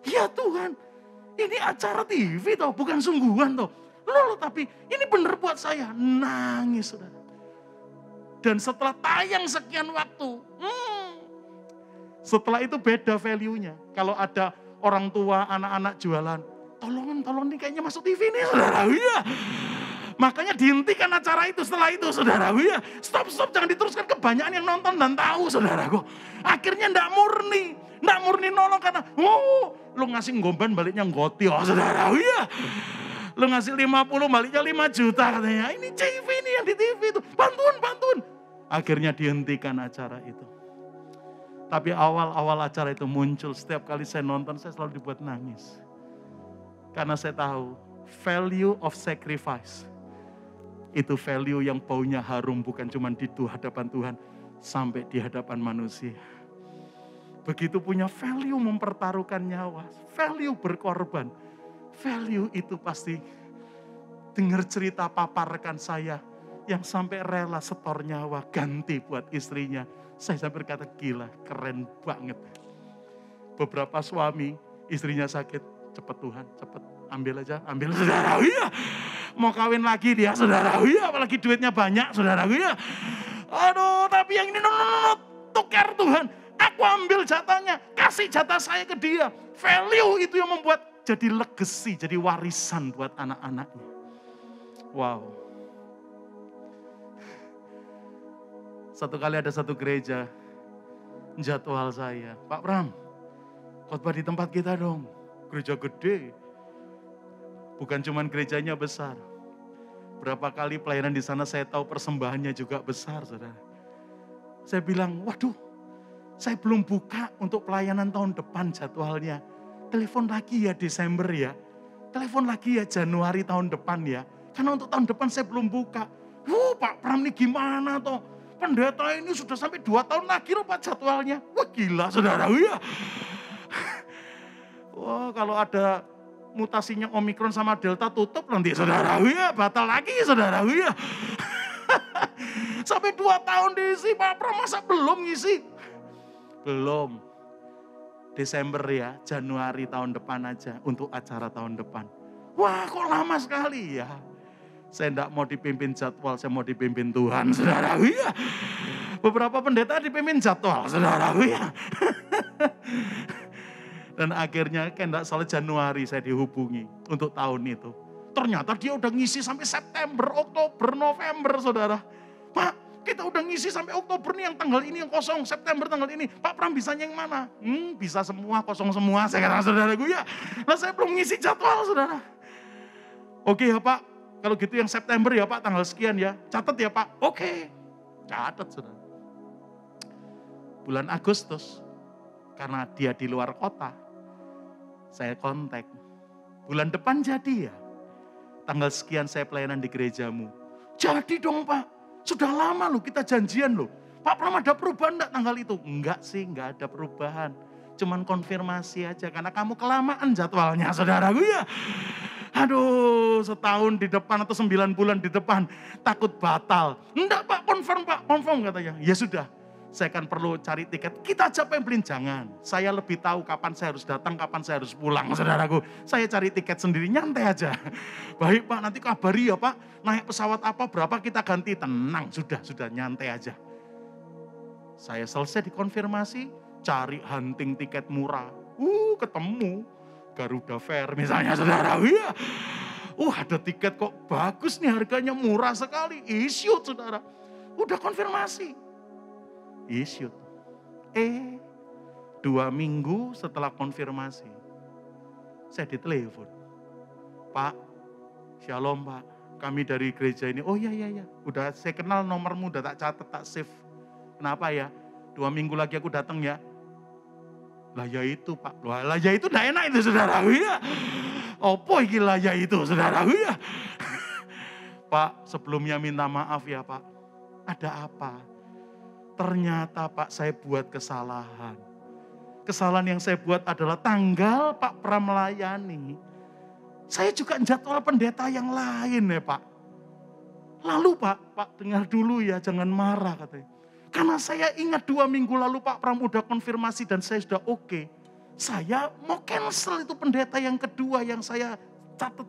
Ya Tuhan, ini acara TV toh, bukan sungguhan toh. Loh, tapi ini benar buat saya, nangis saudara. Dan setelah tayang sekian waktu, setelah itu beda value-nya. Kalau ada orang tua, anak-anak jualan. Tolong nih kayaknya masuk TV nih saudara. Iya. Makanya dihentikan acara itu setelah itu saudaraku ya. Stop, jangan diteruskan, kebanyakan yang nonton dan tahu saudaraku. Akhirnya enggak murni nolong karena lu ngasih ngomban baliknya ngotio saudaraku ya. Lu ngasih 50 baliknya 5 juta katanya. Ini TV ini yang di TV itu. Bantuan. Akhirnya dihentikan acara itu. Tapi awal-awal acara itu muncul, setiap kali saya nonton saya selalu dibuat nangis. Karena saya tahu value of sacrifice. Itu value yang baunya harum bukan cuma di hadapan Tuhan, sampai di hadapan manusia. Begitu punya value mempertaruhkan nyawa, value berkorban. Value itu pasti dengar cerita papa rekan saya yang sampai rela setor nyawa ganti buat istrinya. Saya sampai berkata gila, keren banget. Beberapa suami istrinya sakit, cepet Tuhan, cepet ambil saudara. Iya. Mau kawin lagi dia saudara, iya, apalagi duitnya banyak saudara, iya. Aduh, tapi yang ini tukar Tuhan. Aku ambil jatahnya, kasih jatah saya ke dia. Value itu yang membuat jadi legacy, jadi warisan buat anak-anaknya. Wow. Satu kali ada satu gereja, jadwal saya, Pak Pram, khotbah di tempat kita dong, gereja gede. Bukan cuman gerejanya besar. Berapa kali pelayanan di sana saya tahu persembahannya juga besar, saudara. Saya bilang, waduh, saya belum buka untuk pelayanan tahun depan jadwalnya. Telepon lagi ya Desember ya. Telepon lagi ya Januari tahun depan ya. Karena untuk tahun depan saya belum buka. Pak Pram ini gimana toh? Pendeta ini sudah sampai 2 tahun lagi loh Pak jadwalnya. Wah gila saudara, ya. Wah kalau ada mutasinya Omikron sama Delta tutup nanti saudara, ya batal lagi saudara, ya. Sampai 2 tahun diisi, Pak Pram masa belum ngisi? Belum. Desember ya, Januari tahun depan aja untuk acara tahun depan. Wah kok lama sekali ya. Saya enggak mau dipimpin jadwal, saya mau dipimpin Tuhan saudara, ya. Beberapa pendeta dipimpin jadwal saudara, ya. Dan akhirnya kan enggak salah Januari saya dihubungi untuk tahun itu. Ternyata dia udah ngisi sampai September, Oktober, November saudara. Pak kita udah ngisi sampai Oktober nih yang tanggal ini yang kosong, September tanggal ini. Pak Pram bisanya yang mana? Bisa semua, kosong semua saya kata saudaraku ya. Nah saya belum ngisi jadwal saudara. Oke ya Pak, kalau gitu yang September ya Pak tanggal sekian ya. Catat ya Pak, oke. Catat saudara. Bulan Agustus, karena dia di luar kota, saya kontak. Bulan depan jadi ya? Tanggal sekian saya pelayanan di gerejamu. Jadi dong Pak, sudah lama loh kita janjian loh. Pak Pram ada perubahan enggak tanggal itu? Enggak sih, enggak ada perubahan. Cuman konfirmasi aja, karena kamu kelamaan jadwalnya saudaraku ya. Aduh, setahun di depan atau 9 bulan di depan, takut batal. Enggak Pak, confirm katanya. Ya sudah. Saya kan perlu cari tiket, kita aja pembeliin, jangan. Saya lebih tahu kapan saya harus datang, kapan saya harus pulang, saudaraku. Saya cari tiket sendiri, nyantai aja. Baik Pak, nanti kabari ya Pak, naik pesawat apa, berapa kita ganti. Tenang, sudah nyantai aja. Saya selesai dikonfirmasi, cari hunting tiket murah. Ketemu Garuda Fair misalnya saudaraku ya. Ada tiket kok bagus nih, harganya murah sekali, issue saudara. Udah konfirmasi. Issue. 2 minggu setelah konfirmasi, saya ditelepon. Pak, shalom Pak, kami dari gereja ini. Oh iya, udah saya kenal nomormu, udah tak catat, tak save. Kenapa ya? 2 minggu lagi aku datang ya. Lah ya itu Pak, lah ya itu enggak enak itu saudaraku ya. Opo iki lah ya itu saudaraku ya. Pak, sebelumnya minta maaf ya Pak. Ada apa? Ternyata Pak saya buat kesalahan. Kesalahan yang saya buat adalah tanggal Pak Pram melayani. Saya juga jadwal pendeta yang lain ya Pak. Lalu Pak dengar dulu ya, jangan marah katanya. Karena saya ingat 2 minggu lalu Pak Pram udah konfirmasi dan saya sudah oke. Saya mau cancel itu pendeta yang kedua yang saya catat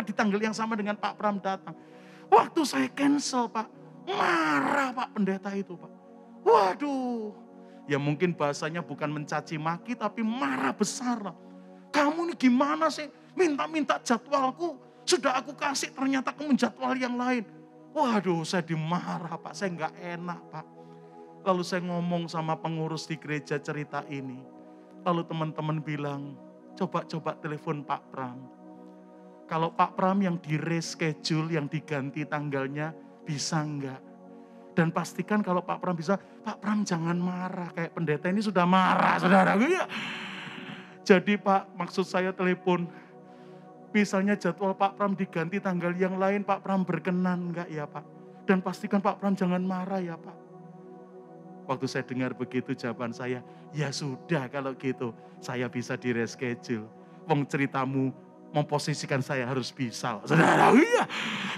di tanggal yang sama dengan Pak Pram datang. Waktu saya cancel Pak, marah Pak pendeta itu Pak. Waduh, Ya mungkin bahasanya bukan mencaci maki, tapi marah besar lah. Kamu ini gimana sih? Minta-minta jadwalku. Sudah aku kasih, ternyata kamu jadwal yang lain. Waduh, saya dimarah Pak, saya nggak enak Pak. Lalu saya ngomong sama pengurus di gereja cerita ini. Lalu teman-teman bilang, coba telepon Pak Pram. Kalau Pak Pram yang di reschedule, yang diganti tanggalnya, bisa enggak? Dan pastikan kalau Pak Pram bisa, Pak Pram jangan marah. Kayak pendeta ini sudah marah, saudara. Ya. Jadi Pak, maksud saya telepon, misalnya jadwal Pak Pram diganti tanggal yang lain, Pak Pram berkenan enggak ya Pak? Dan pastikan Pak Pram jangan marah ya Pak. Waktu saya dengar begitu jawaban saya, ya sudah kalau gitu, saya bisa di reschedule. Wong ceritamu memposisikan saya harus bisa. Saudara, iya.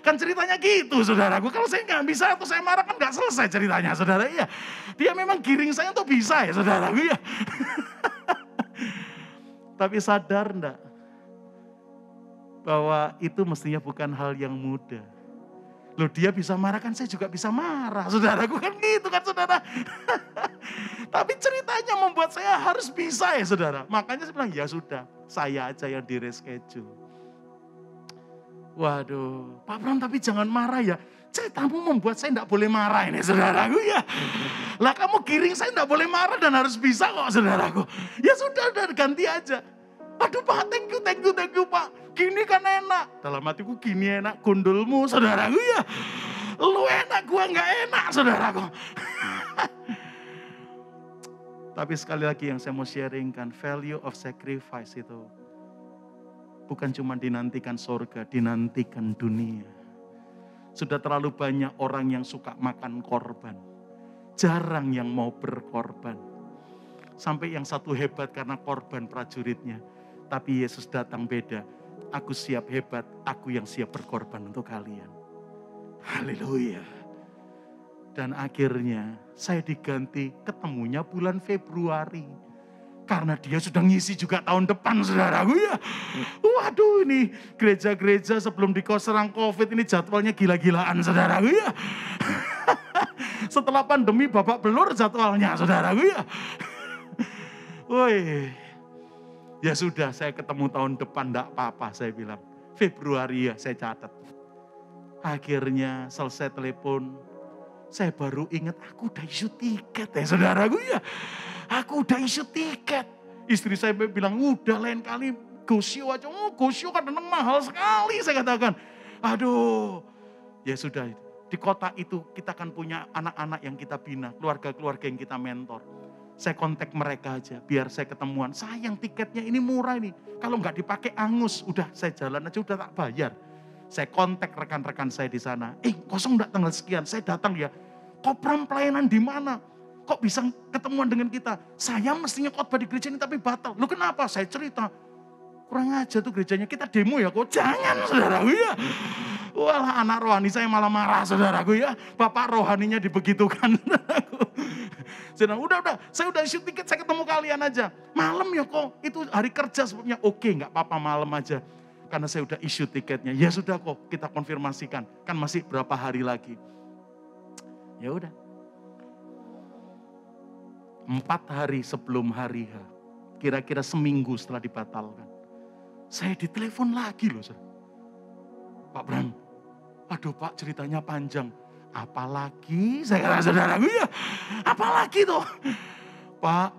Kan ceritanya gitu, saudaraku. Kalau saya nggak bisa atau saya marah kan nggak selesai ceritanya, saudara. Iya. Dia memang giring saya untuk bisa ya, saudara. Iya. Tapi sadar enggak bahwa itu mestinya bukan hal yang mudah. Loh dia bisa marah kan saya juga bisa marah. Saudaraku kan gitu kan saudara. Tapi ceritanya membuat saya harus bisa ya saudara. Makanya saya bilang ya sudah saya aja yang di reschedule. Waduh Pak Pram tapi jangan marah ya. Ceritamu membuat saya tidak boleh marah ini saudaraku ya. Lah kamu giring saya tidak boleh marah dan harus bisa kok saudaraku. Ya sudah ganti aja. Aduh Pak thank you Pak. Gini kan enak. Dalam hatiku gini enak gundulmu saudaraku ya. Lu enak gua gak enak saudaraku. Tapi sekali lagi yang saya mau sharingkan. Value of sacrifice itu. Bukan cuma dinantikan surga. Dinantikan dunia. Sudah terlalu banyak orang yang suka makan korban. Jarang yang mau berkorban. Sampai yang satu hebat karena korban prajuritnya. Tapi Yesus datang beda. Aku siap hebat, aku yang siap berkorban untuk kalian. Haleluya. Dan akhirnya saya diganti ketemunya bulan Februari. Karena dia sudah ngisi juga tahun depan saudaraku ya. Waduh ini gereja-gereja sebelum serang COVID ini jadwalnya gila-gilaan saudaraku ya. Setelah pandemi babak belur jadwalnya saudaraku ya. Woi. Ya sudah saya ketemu tahun depan enggak apa-apa saya bilang. Februari ya saya catat. Akhirnya selesai telepon. Saya baru ingat aku udah isu tiket ya saudaraku ya. Aku udah isu tiket. Istri saya bilang udah lain kali Gosio aja. Oh Gosio kadang mahal sekali saya katakan. Aduh ya sudah di kota itu kita akan punya anak-anak yang kita bina. Keluarga-keluarga yang kita mentor. Saya kontak mereka aja, biar saya ketemuan. Sayang tiketnya ini murah nih. Kalau nggak dipakai angus, udah saya jalan aja udah tak bayar. Saya kontak rekan-rekan saya di sana. Kosong nggak tanggal sekian, saya datang ya. Kok Pram pelayanan di mana? Kok bisa ketemuan dengan kita? Saya mestinya khotbah di gereja ini tapi batal. Loh kenapa? Saya cerita. Kurang aja tuh gerejanya, kita demo ya kok. Jangan saudaraku ya. Walah anak rohani saya malah marah saudaraku ya. Bapak rohaninya dibegitukan. Saya bilang, udah, saya udah isi tiket, saya ketemu kalian aja. Malam ya kok, itu hari kerja sebabnya. Oke, gak apa-apa malam aja. Karena saya udah issue tiketnya. Ya sudah kok, kita konfirmasikan. Kan masih berapa hari lagi. Ya udah. 4 hari sebelum hari H. Kira-kira seminggu setelah dibatalkan. Saya ditelepon lagi loh. Pak Bram, aduh Pak ceritanya panjang. Apalagi saya kata saudaraku ya, apalagi tuh. Pak,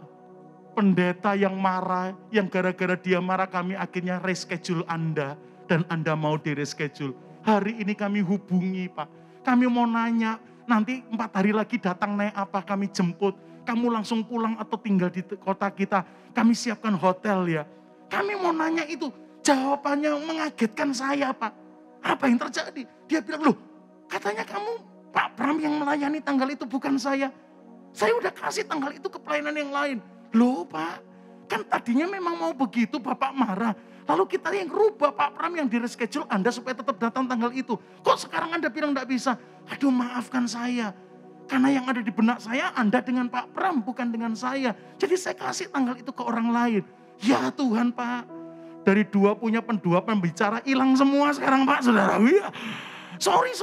pendeta yang marah, yang gara-gara dia marah kami akhirnya reschedule Anda. Dan Anda mau di reschedule. Hari ini kami hubungi Pak. Kami mau nanya, nanti 4 hari lagi datang naik apa kami jemput. Kamu langsung pulang atau tinggal di kota kita. Kami siapkan hotel ya. Kami mau nanya itu. Jawabannya mengagetkan saya Pak. Apa yang terjadi? Dia bilang, loh katanya kamu Pak Pram yang melayani tanggal itu bukan saya. Saya udah kasih tanggal itu ke pelayanan yang lain. Loh Pak, kan tadinya memang mau begitu Bapak marah. Lalu kita yang rubah Pak Pram yang di reschedule Anda supaya tetap datang tanggal itu. Kok sekarang Anda bilang enggak bisa? Aduh maafkan saya. Karena yang ada di benak saya Anda dengan Pak Pram bukan dengan saya. Jadi saya kasih tanggal itu ke orang lain. Ya Tuhan Pak. Dari dua pembicara hilang semua sekarang Pak saudara. Ya. Sorry.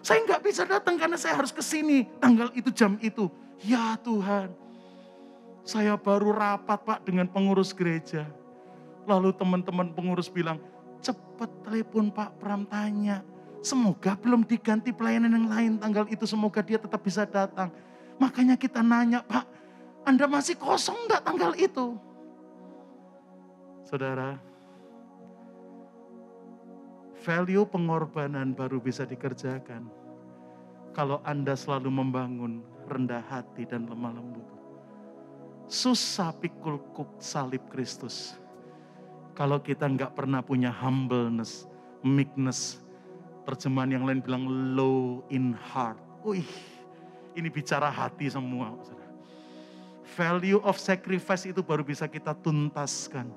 Saya nggak bisa datang karena saya harus ke sini. Tanggal itu, jam itu. Ya Tuhan. Saya baru rapat Pak dengan pengurus gereja. Lalu teman-teman pengurus bilang, cepet telepon Pak Pram tanya. Semoga belum diganti pelayanan yang lain tanggal itu, semoga dia tetap bisa datang. Makanya kita nanya, Pak, Anda masih kosong enggak tanggal itu? Saudara, value pengorbanan baru bisa dikerjakan kalau Anda selalu membangun rendah hati dan lemah lembut. Susah pikul kuk salib Kristus kalau kita enggak pernah punya humbleness, meekness. Terjemahan yang lain bilang low in heart. Wih, ini bicara hati semua. Value of sacrifice itu baru bisa kita tuntaskan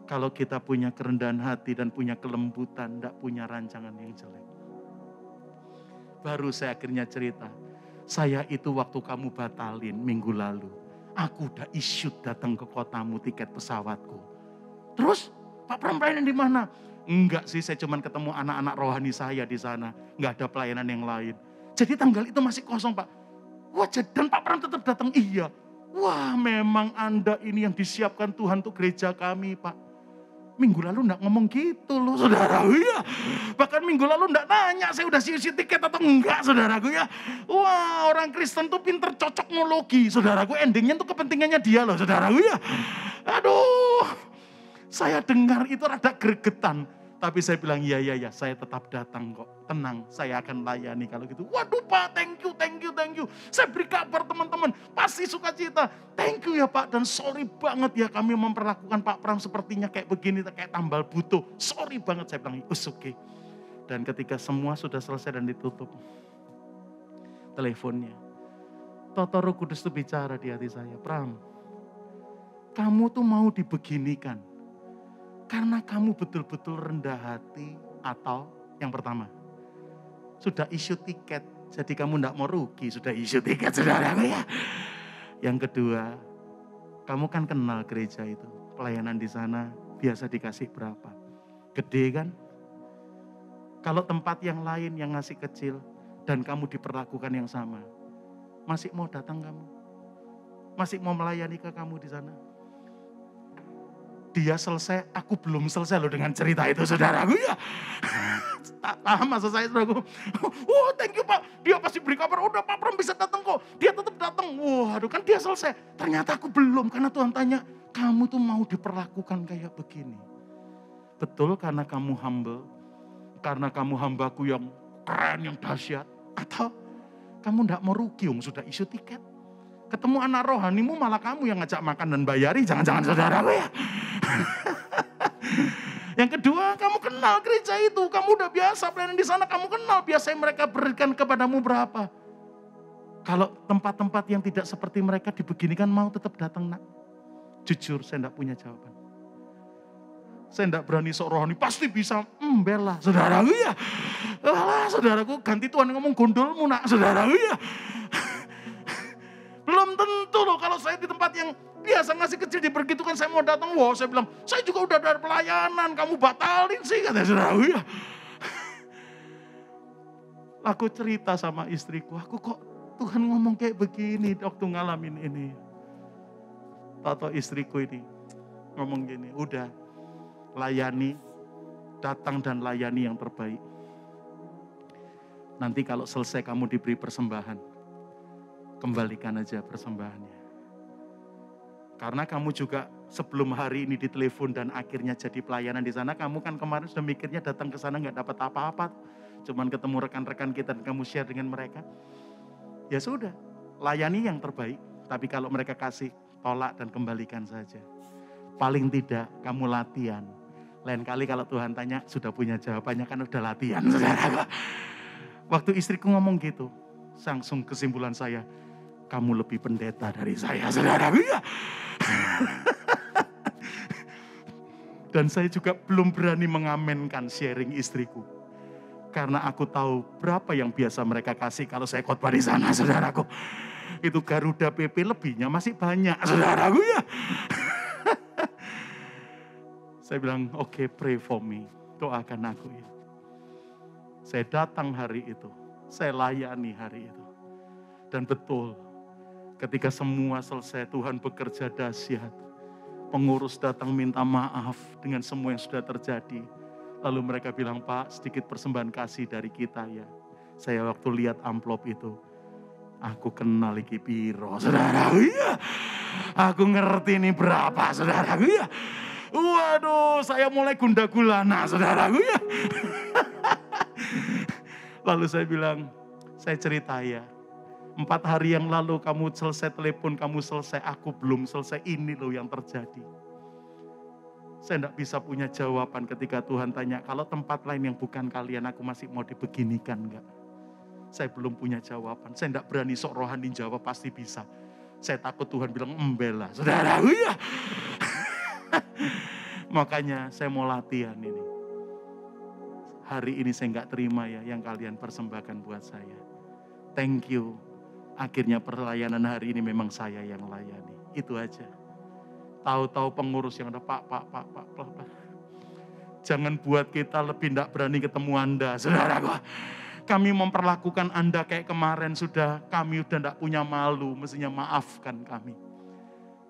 kalau kita punya kerendahan hati dan punya kelembutan, tidak punya rancangan yang jelek. Baru saya akhirnya cerita, saya itu waktu kamu batalin minggu lalu, aku udah issue datang ke kotamu tiket pesawatku. Terus Pak Pram pelayanan di mana? Enggak sih, saya cuma ketemu anak-anak rohani saya di sana, nggak ada pelayanan yang lain. Jadi tanggal itu masih kosong Pak. Wah, dan Pak Pram tetap datang. Iya. Wah, memang Anda ini yang disiapkan Tuhan untuk gereja kami Pak. Minggu lalu enggak ngomong gitu loh saudaraku ya. Bahkan minggu lalu enggak nanya saya udah isi tiket atau enggak saudaraku ya. Wah, orang Kristen tuh pinter cocoknologi saudaraku. Endingnya tuh kepentingannya dia loh saudaraku ya. Aduh, saya dengar itu rada gregetan. Tapi saya bilang, ya, saya tetap datang kok. Tenang, saya akan layani kalau gitu. Waduh Pak, thank you. Saya beri kabar teman-teman, pasti sukacita. Thank you ya Pak, dan sorry banget ya kami memperlakukan Pak Pram sepertinya kayak begini, kayak tambal butuh. Sorry banget, saya bilang, it's okay. Dan ketika semua sudah selesai dan ditutup teleponnya, Roh Kudus itu bicara di hati saya, Pram, kamu tuh mau dibeginikan karena kamu betul-betul rendah hati, atau yang pertama, sudah issue tiket, jadi kamu tidak mau rugi, sudah issue tiket saudaraku ya. Yang kedua, kamu kan kenal gereja itu, pelayanan di sana biasa dikasih berapa? Gede kan? Kalau tempat yang lain yang ngasih kecil dan kamu diperlakukan yang sama, masih mau datang kamu? Masih mau melayani ke kamu di sana? Dia selesai, aku belum selesai loh dengan cerita itu saudaraku ya. Tak paham maksud saya saudaraku. Oh thank you Pak, dia pasti beri kabar, udah Pak Pram bisa datang kok. Dia tetap datang, waduh kan dia selesai. Ternyata aku belum, karena Tuhan tanya, kamu tuh mau diperlakukan kayak begini. Betul karena kamu humble, karena kamu hambaku yang keren, yang dahsyat. Atau kamu enggak mau rugi, sudah issue tiket. Ketemu anak rohanimu malah kamu yang ngajak makan dan bayari, jangan-jangan saudaraku ya. Yang kedua, kamu kenal gereja itu, kamu udah biasa pelayanan di sana, kamu kenal biasa yang mereka berikan kepadamu berapa. Kalau tempat-tempat yang tidak seperti mereka dibeginikan, mau tetap datang nak? Jujur, saya enggak punya jawaban. Saya enggak berani sok rohani, pasti bisa bela saudaraku ya. Alah saudaraku, ganti Tuhan ngomong gondolmu nak saudaraku ya. Belum tentu loh kalau saya di tempat yang biasa ngasih kecil dibergitukan saya mau datang. Wah saya bilang, saya juga udah ada pelayanan, kamu batalin sih kata saudaraku ya. Aku cerita sama istriku, aku kok Tuhan ngomong kayak begini waktu ngalamin ini. Tato istriku ini ngomong gini, udah layani, datang dan layani yang terbaik. Nanti kalau selesai kamu diberi persembahan, kembalikan aja persembahannya. Karena kamu juga sebelum hari ini ditelepon dan akhirnya jadi pelayanan di sana, kamu kan kemarin sudah mikirnya datang ke sana nggak dapat apa-apa, cuman ketemu rekan-rekan kita dan kamu share dengan mereka. Ya sudah, layani yang terbaik. Tapi kalau mereka kasih, tolak dan kembalikan saja. Paling tidak kamu latihan. Lain kali kalau Tuhan tanya, sudah punya jawabannya kan udah latihan. Waktu istriku ngomong gitu, langsung kesimpulan saya, kamu lebih pendeta dari saya, saudara. Dan saya juga belum berani mengamenkan sharing istriku. Karena aku tahu berapa yang biasa mereka kasih kalau saya khotbah di sana, saudaraku. Itu Garuda PP lebihnya masih banyak, saudaraku ya. Saya bilang, oke, pray for me. Doakan aku ya. Saya datang hari itu. Saya layani hari itu. Dan betul, Ketika semua selesai, Tuhan bekerja dahsyat. Pengurus datang minta maaf dengan semua yang sudah terjadi. Lalu mereka bilang, Pak, sedikit persembahan kasih dari kita ya. Saya waktu lihat amplop itu, aku kenal iki piro, saudaraku ya. Aku ngerti ini berapa, saudaraku ya. Waduh, saya mulai gundah gulana, saudaraku ya. Lalu saya bilang, saya cerita ya. 4 hari yang lalu kamu selesai telepon, kamu selesai, aku belum selesai. Ini loh yang terjadi. Saya tidak bisa punya jawaban ketika Tuhan tanya, kalau tempat lain yang bukan kalian, aku masih mau dibeginikan enggak? Saya belum punya jawaban. Saya tidak berani sok rohani jawab, pasti bisa. Saya takut Tuhan bilang, embela, saudara. Ya. Makanya saya mau latihan ini. Hari ini saya enggak terima ya yang kalian persembahkan buat saya. Thank you. Akhirnya pelayanan hari ini memang saya yang layani. Itu aja. Tahu-tahu pengurus yang ada, Pak. Jangan buat kita lebih tidak berani ketemu Anda, saudara. Kami memperlakukan Anda kayak kemarin sudah, kami udah tidak punya malu, mestinya maafkan kami.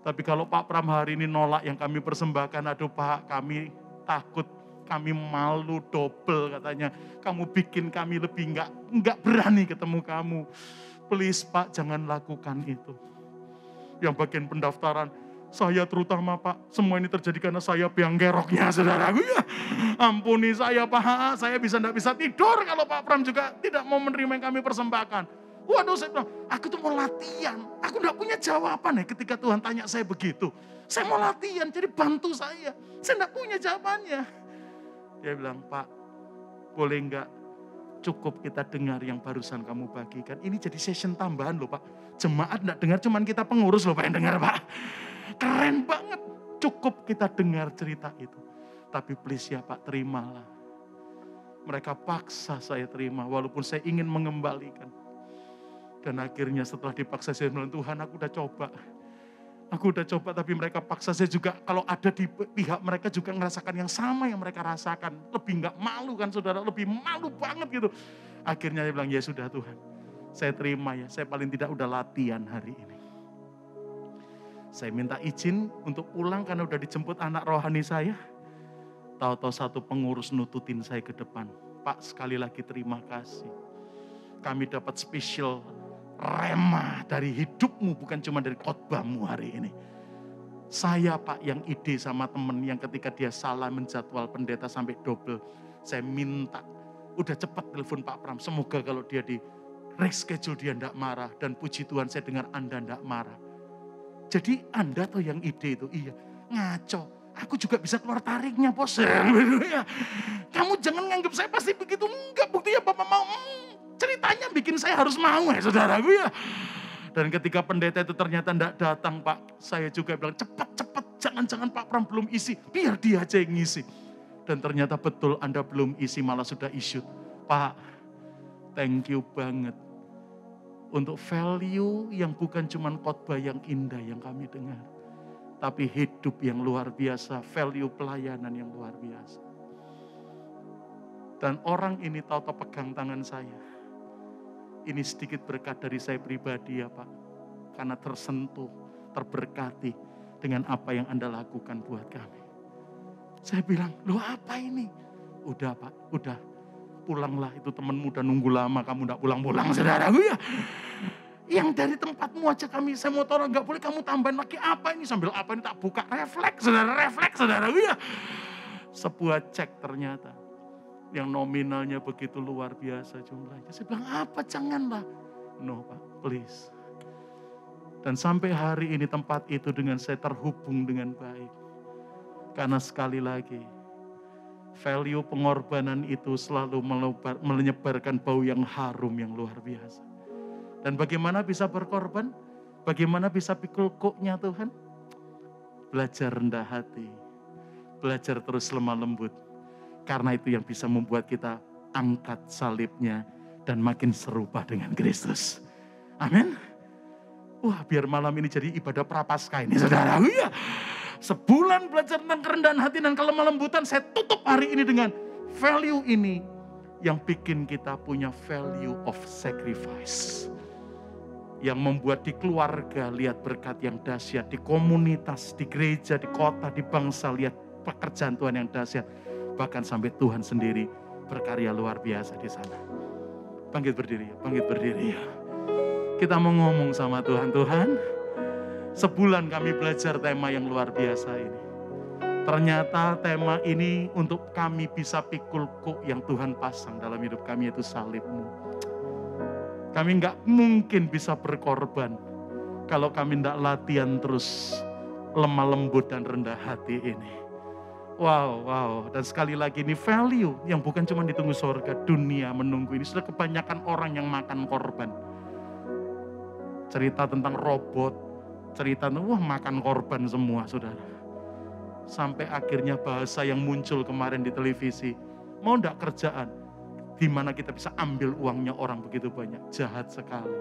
Tapi kalau Pak Pram hari ini nolak yang kami persembahkan, aduh Pak, kami takut, kami malu double katanya. Kamu bikin kami lebih enggak berani ketemu kamu. Please Pak, jangan lakukan itu. Yang bagian pendaftaran, saya terutama Pak, semua ini terjadi karena saya biang geroknya, saudaraku ya. Ampuni saya Pak, saya tidak bisa tidur kalau Pak Pram juga tidak mau menerima yang kami persembahkan. Waduh, saya bilang, aku tuh mau latihan. Aku tidak punya jawaban ya ketika Tuhan tanya saya begitu. Saya mau latihan, jadi bantu saya. Saya tidak punya jawabannya. Dia bilang, Pak, boleh enggak cukup kita dengar yang barusan kamu bagikan. Ini jadi session tambahan loh Pak. Jemaat enggak dengar, cuman kita pengurus loh Pak yang dengar Pak. Keren banget. Cukup kita dengar cerita itu. Tapi please ya Pak, terimalah. Mereka paksa saya terima, walaupun saya ingin mengembalikan. Dan akhirnya setelah dipaksa saya bilang, Tuhan aku udah coba. Aku udah coba tapi mereka paksa saya juga. Kalau ada di pihak mereka juga ngerasakan yang sama yang mereka rasakan. Lebih gak malu kan saudara, lebih malu banget gitu. Akhirnya dia bilang, ya sudah Tuhan. Saya terima ya, saya paling tidak udah latihan hari ini. Saya minta izin untuk pulang karena udah dijemput anak rohani saya. Tahu-tahu satu pengurus nututin saya ke depan. Pak sekali lagi terima kasih. Kami dapat spesial rema dari hidupmu, bukan cuma dari khotbahmu hari ini. Saya Pak yang ide sama temen yang ketika dia salah menjadwal pendeta sampai double. Saya minta, udah cepat telepon Pak Pram. Semoga kalau dia di reschedule dia tidak marah. Dan puji Tuhan saya dengar Anda tidak marah. Jadi Anda tuh yang ide itu, iya ngaco. Aku juga bisa keluar tariknya bos. Kamu jangan nganggap saya pasti begitu. Enggak, buktinya Bapak mau. Ceritanya bikin saya harus mau ya saudaraku ya. Dan ketika pendeta itu ternyata tidak datang Pak. Saya juga bilang cepat. Jangan Pak Pram belum isi. Biar dia aja yang ngisi. Dan ternyata betul Anda belum isi malah sudah issued. Pak thank you banget. Untuk value yang bukan cuma khotbah yang indah yang kami dengar. Tapi hidup yang luar biasa. Value pelayanan yang luar biasa. Dan orang ini tahu-tahu pegang tangan saya. Ini sedikit berkat dari saya pribadi ya Pak. Karena tersentuh, terberkati dengan apa yang Anda lakukan buat kami. Saya bilang, loh apa ini? Udah Pak, udah. Pulanglah, itu temanmu udah nunggu lama, kamu gak pulang-pulang saudaraku ya. Yang dari tempatmu aja kami, saya mau tahu gak boleh kamu tambahin lagi apa ini. Sambil apa ini tak buka, refleks saudaraku ya. Sebuah cek ternyata. Yang nominalnya begitu luar biasa jumlahnya. Saya bilang apa janganlah. No Pak, please. Dan sampai hari ini tempat itu dengan saya terhubung dengan baik. Karena sekali lagi, value pengorbanan itu selalu menyebarkan bau yang harum yang luar biasa. Dan bagaimana bisa berkorban? Bagaimana bisa pikul koknya Tuhan? Belajar rendah hati. Belajar terus lemah lembut. Karena itu yang bisa membuat kita angkat salibnya dan makin serupa dengan Kristus. Amin. Wah, biar malam ini jadi ibadah prapaskah ini saudara. Ya. Sebulan belajar tentang kerendahan hati dan kelemah lembutan. Saya tutup hari ini dengan value ini yang bikin kita punya value of sacrifice. Yang membuat di keluarga lihat berkat yang dahsyat, di komunitas, di gereja, di kota, di bangsa lihat pekerjaan Tuhan yang dahsyat. Bahkan sampai Tuhan sendiri berkarya luar biasa di sana. Bangkit berdiri ya, bangkit berdiri ya. Kita mau ngomong sama Tuhan, Tuhan, sebulan kami belajar tema yang luar biasa ini. Ternyata tema ini untuk kami bisa pikul kuk yang Tuhan pasang dalam hidup kami, yaitu salib-Mu. Kami nggak mungkin bisa berkorban kalau kami tidak latihan terus lemah lembut dan rendah hati ini. Wow. Dan sekali lagi ini value yang bukan cuma ditunggu surga, dunia menunggu ini. Sudah kebanyakan orang yang makan korban. Cerita tentang robot, cerita makan korban semua, saudara. Sampai akhirnya bahasa yang muncul kemarin di televisi, mau enggak kerjaan? Di mana kita bisa ambil uangnya orang begitu banyak. Jahat sekali.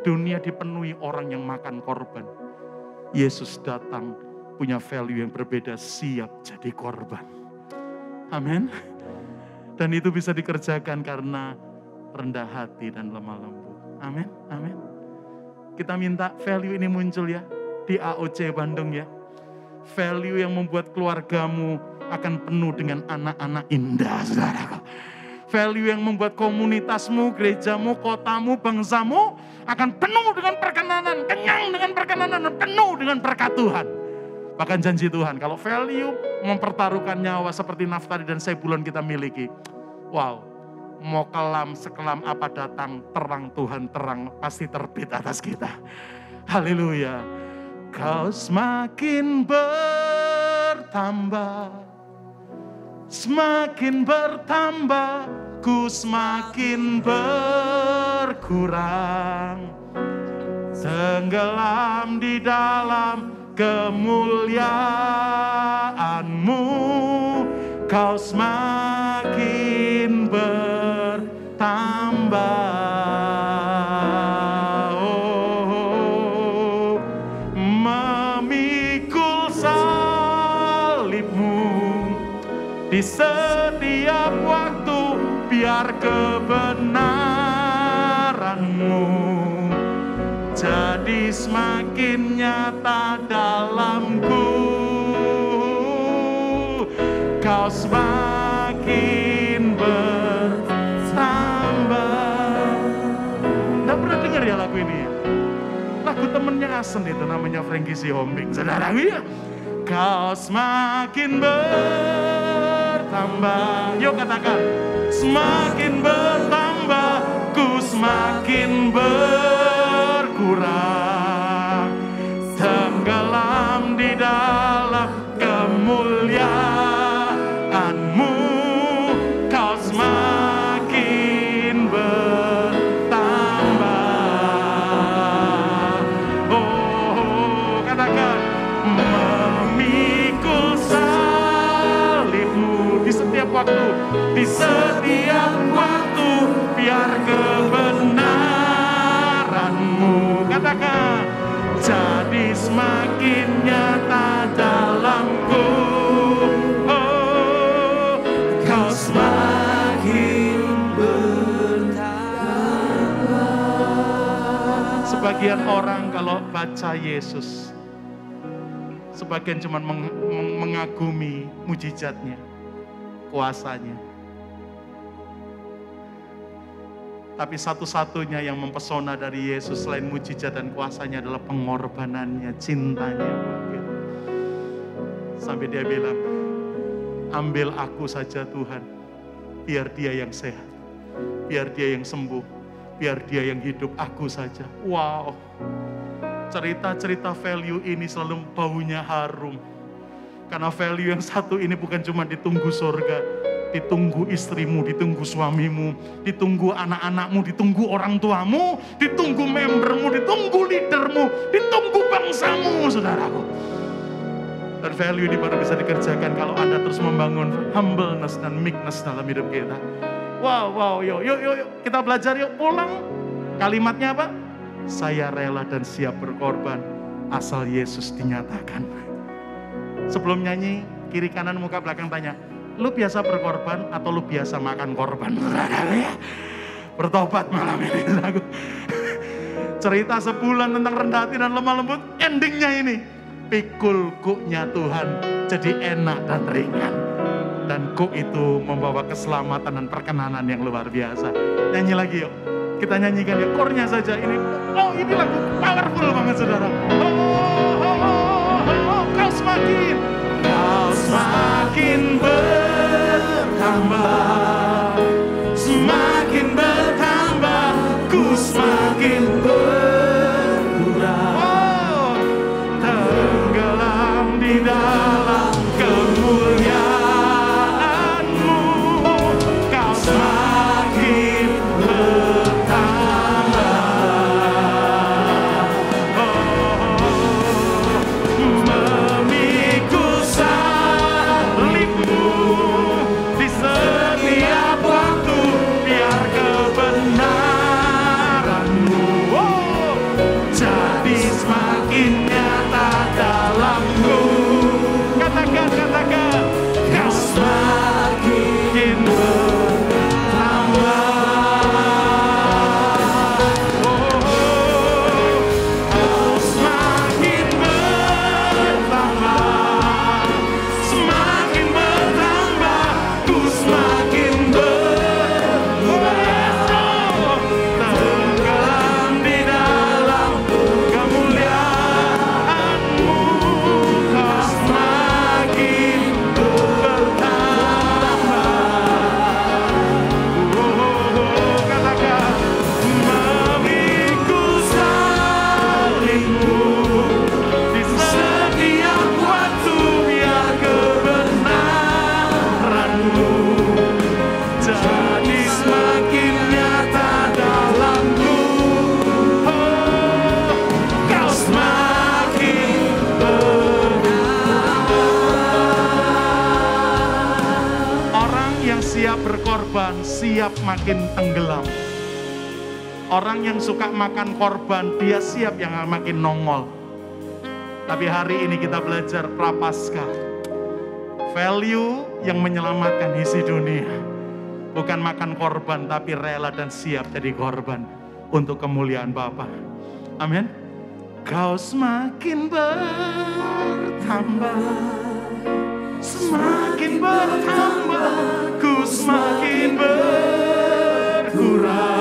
Dunia dipenuhi orang yang makan korban. Yesus datang punya value yang berbeda, siap jadi korban. Amin. Dan itu bisa dikerjakan karena rendah hati dan lemah lembut. Amin. Kita minta value ini muncul ya di AOC Bandung ya. Value yang membuat keluargamu akan penuh dengan anak-anak indah, saudaraku. Value yang membuat komunitasmu, gerejamu, kotamu, bangsamu akan penuh dengan perkenanan, kenyang dengan perkenanan, dan penuh dengan berkat Tuhan. Bahkan janji Tuhan, kalau value mempertaruhkan nyawa seperti Naftali dan Zebulon kita miliki. Wow, mau kelam sekelam apa datang, terang Tuhan terang pasti terbit atas kita. Haleluya. Kau semakin bertambah. Semakin bertambah, ku semakin berkurang. Tenggelam di dalam kemuliaan-Mu, kau semakin bertambah. Oh, memikul salib-Mu di setiap waktu, biar kebenaran-Mu jadi semakin nyata dalamku. Kau semakin bertambah. Nggak pernah dengar ya lagu ini ya? Lagu temennya Asen itu namanya Frankie Sihombing. Saudara ya? Kau semakin bertambah. Yuk katakan. Semakin bertambah, ku semakin berkurang. Tenggelam di dalam kemuliaan-Mu, kau semakin bertambah. Oh, katakan. Memikul salib-Mu di setiap waktu, di setiap waktu, biar kebenaran-Mu, katakan, jadi semakin nyata dalamku. Oh, kau semakin bertambah. Sebagian orang kalau baca Yesus, sebagian cuma mengagumi mujizatnya, kuasanya. Tapi satu-satunya yang mempesona dari Yesus selain mujizat dan kuasanya adalah pengorbanannya, cintanya. Sampai dia bilang, ambil aku saja Tuhan, biar dia yang sehat, biar dia yang sembuh, biar dia yang hidup, aku saja. Wow, cerita-cerita value ini selalu baunya harum. Karena value yang satu ini bukan cuma ditunggu surga, ditunggu istrimu, ditunggu suamimu, ditunggu anak-anakmu, ditunggu orang tuamu, ditunggu membermu, ditunggu leadermu, ditunggu bangsamu, saudaraku. Dan value ini baru bisa dikerjakan kalau Anda terus membangun humbleness dan meekness dalam hidup kita. Wow, yuk, kita belajar yuk, pulang. Kalimatnya apa? Saya rela dan siap berkorban, asal Yesus dinyatakan. Sebelum nyanyi, kiri kanan muka belakang tanya, lu biasa berkorban atau lu biasa makan korban? Bertobat malam ini. Cerita sebulan tentang rendah hati dan lemah lembut, endingnya ini. Pikul kuknya Tuhan jadi enak dan ringan. Dan kuk itu membawa keselamatan dan perkenanan yang luar biasa. Nyanyi lagi yuk. Kita nyanyikan ya, chordnya saja ini. Oh, ini lagu powerful banget saudara. Kau semakin bertambah, semakin bertambah, ku semakin berkurang, tenggelam di dalam kemuliaan-Mu. Kau semakin bertambah, memikul salib-Mu di setiap waktu, biar kebenaran-Mu jadi semakin nyata dalamku. Katakan, kau semakin bertambah. Kau semakin bertambah, semakin bertambah, ku semakin berkurang, tenggelam di dalam kemuliaan-Mu. Kau semakin bertambah. Katakan, memikul salib-Mu di setiap waktu, biar kebenaran-Mu jadi semakin nyata dalamku. Kau semakin bertambah. Orang yang siap berkorban, siap makin tenggelam. Orang yang suka makan korban, dia siap yang makin nongol. Tapi hari ini kita belajar Prapaskah. Value yang menyelamatkan isi dunia. Bukan makan korban, tapi rela dan siap jadi korban untuk kemuliaan Bapa. Amin. Kau semakin bertambah, semakin bertambah, ku semakin berkurang.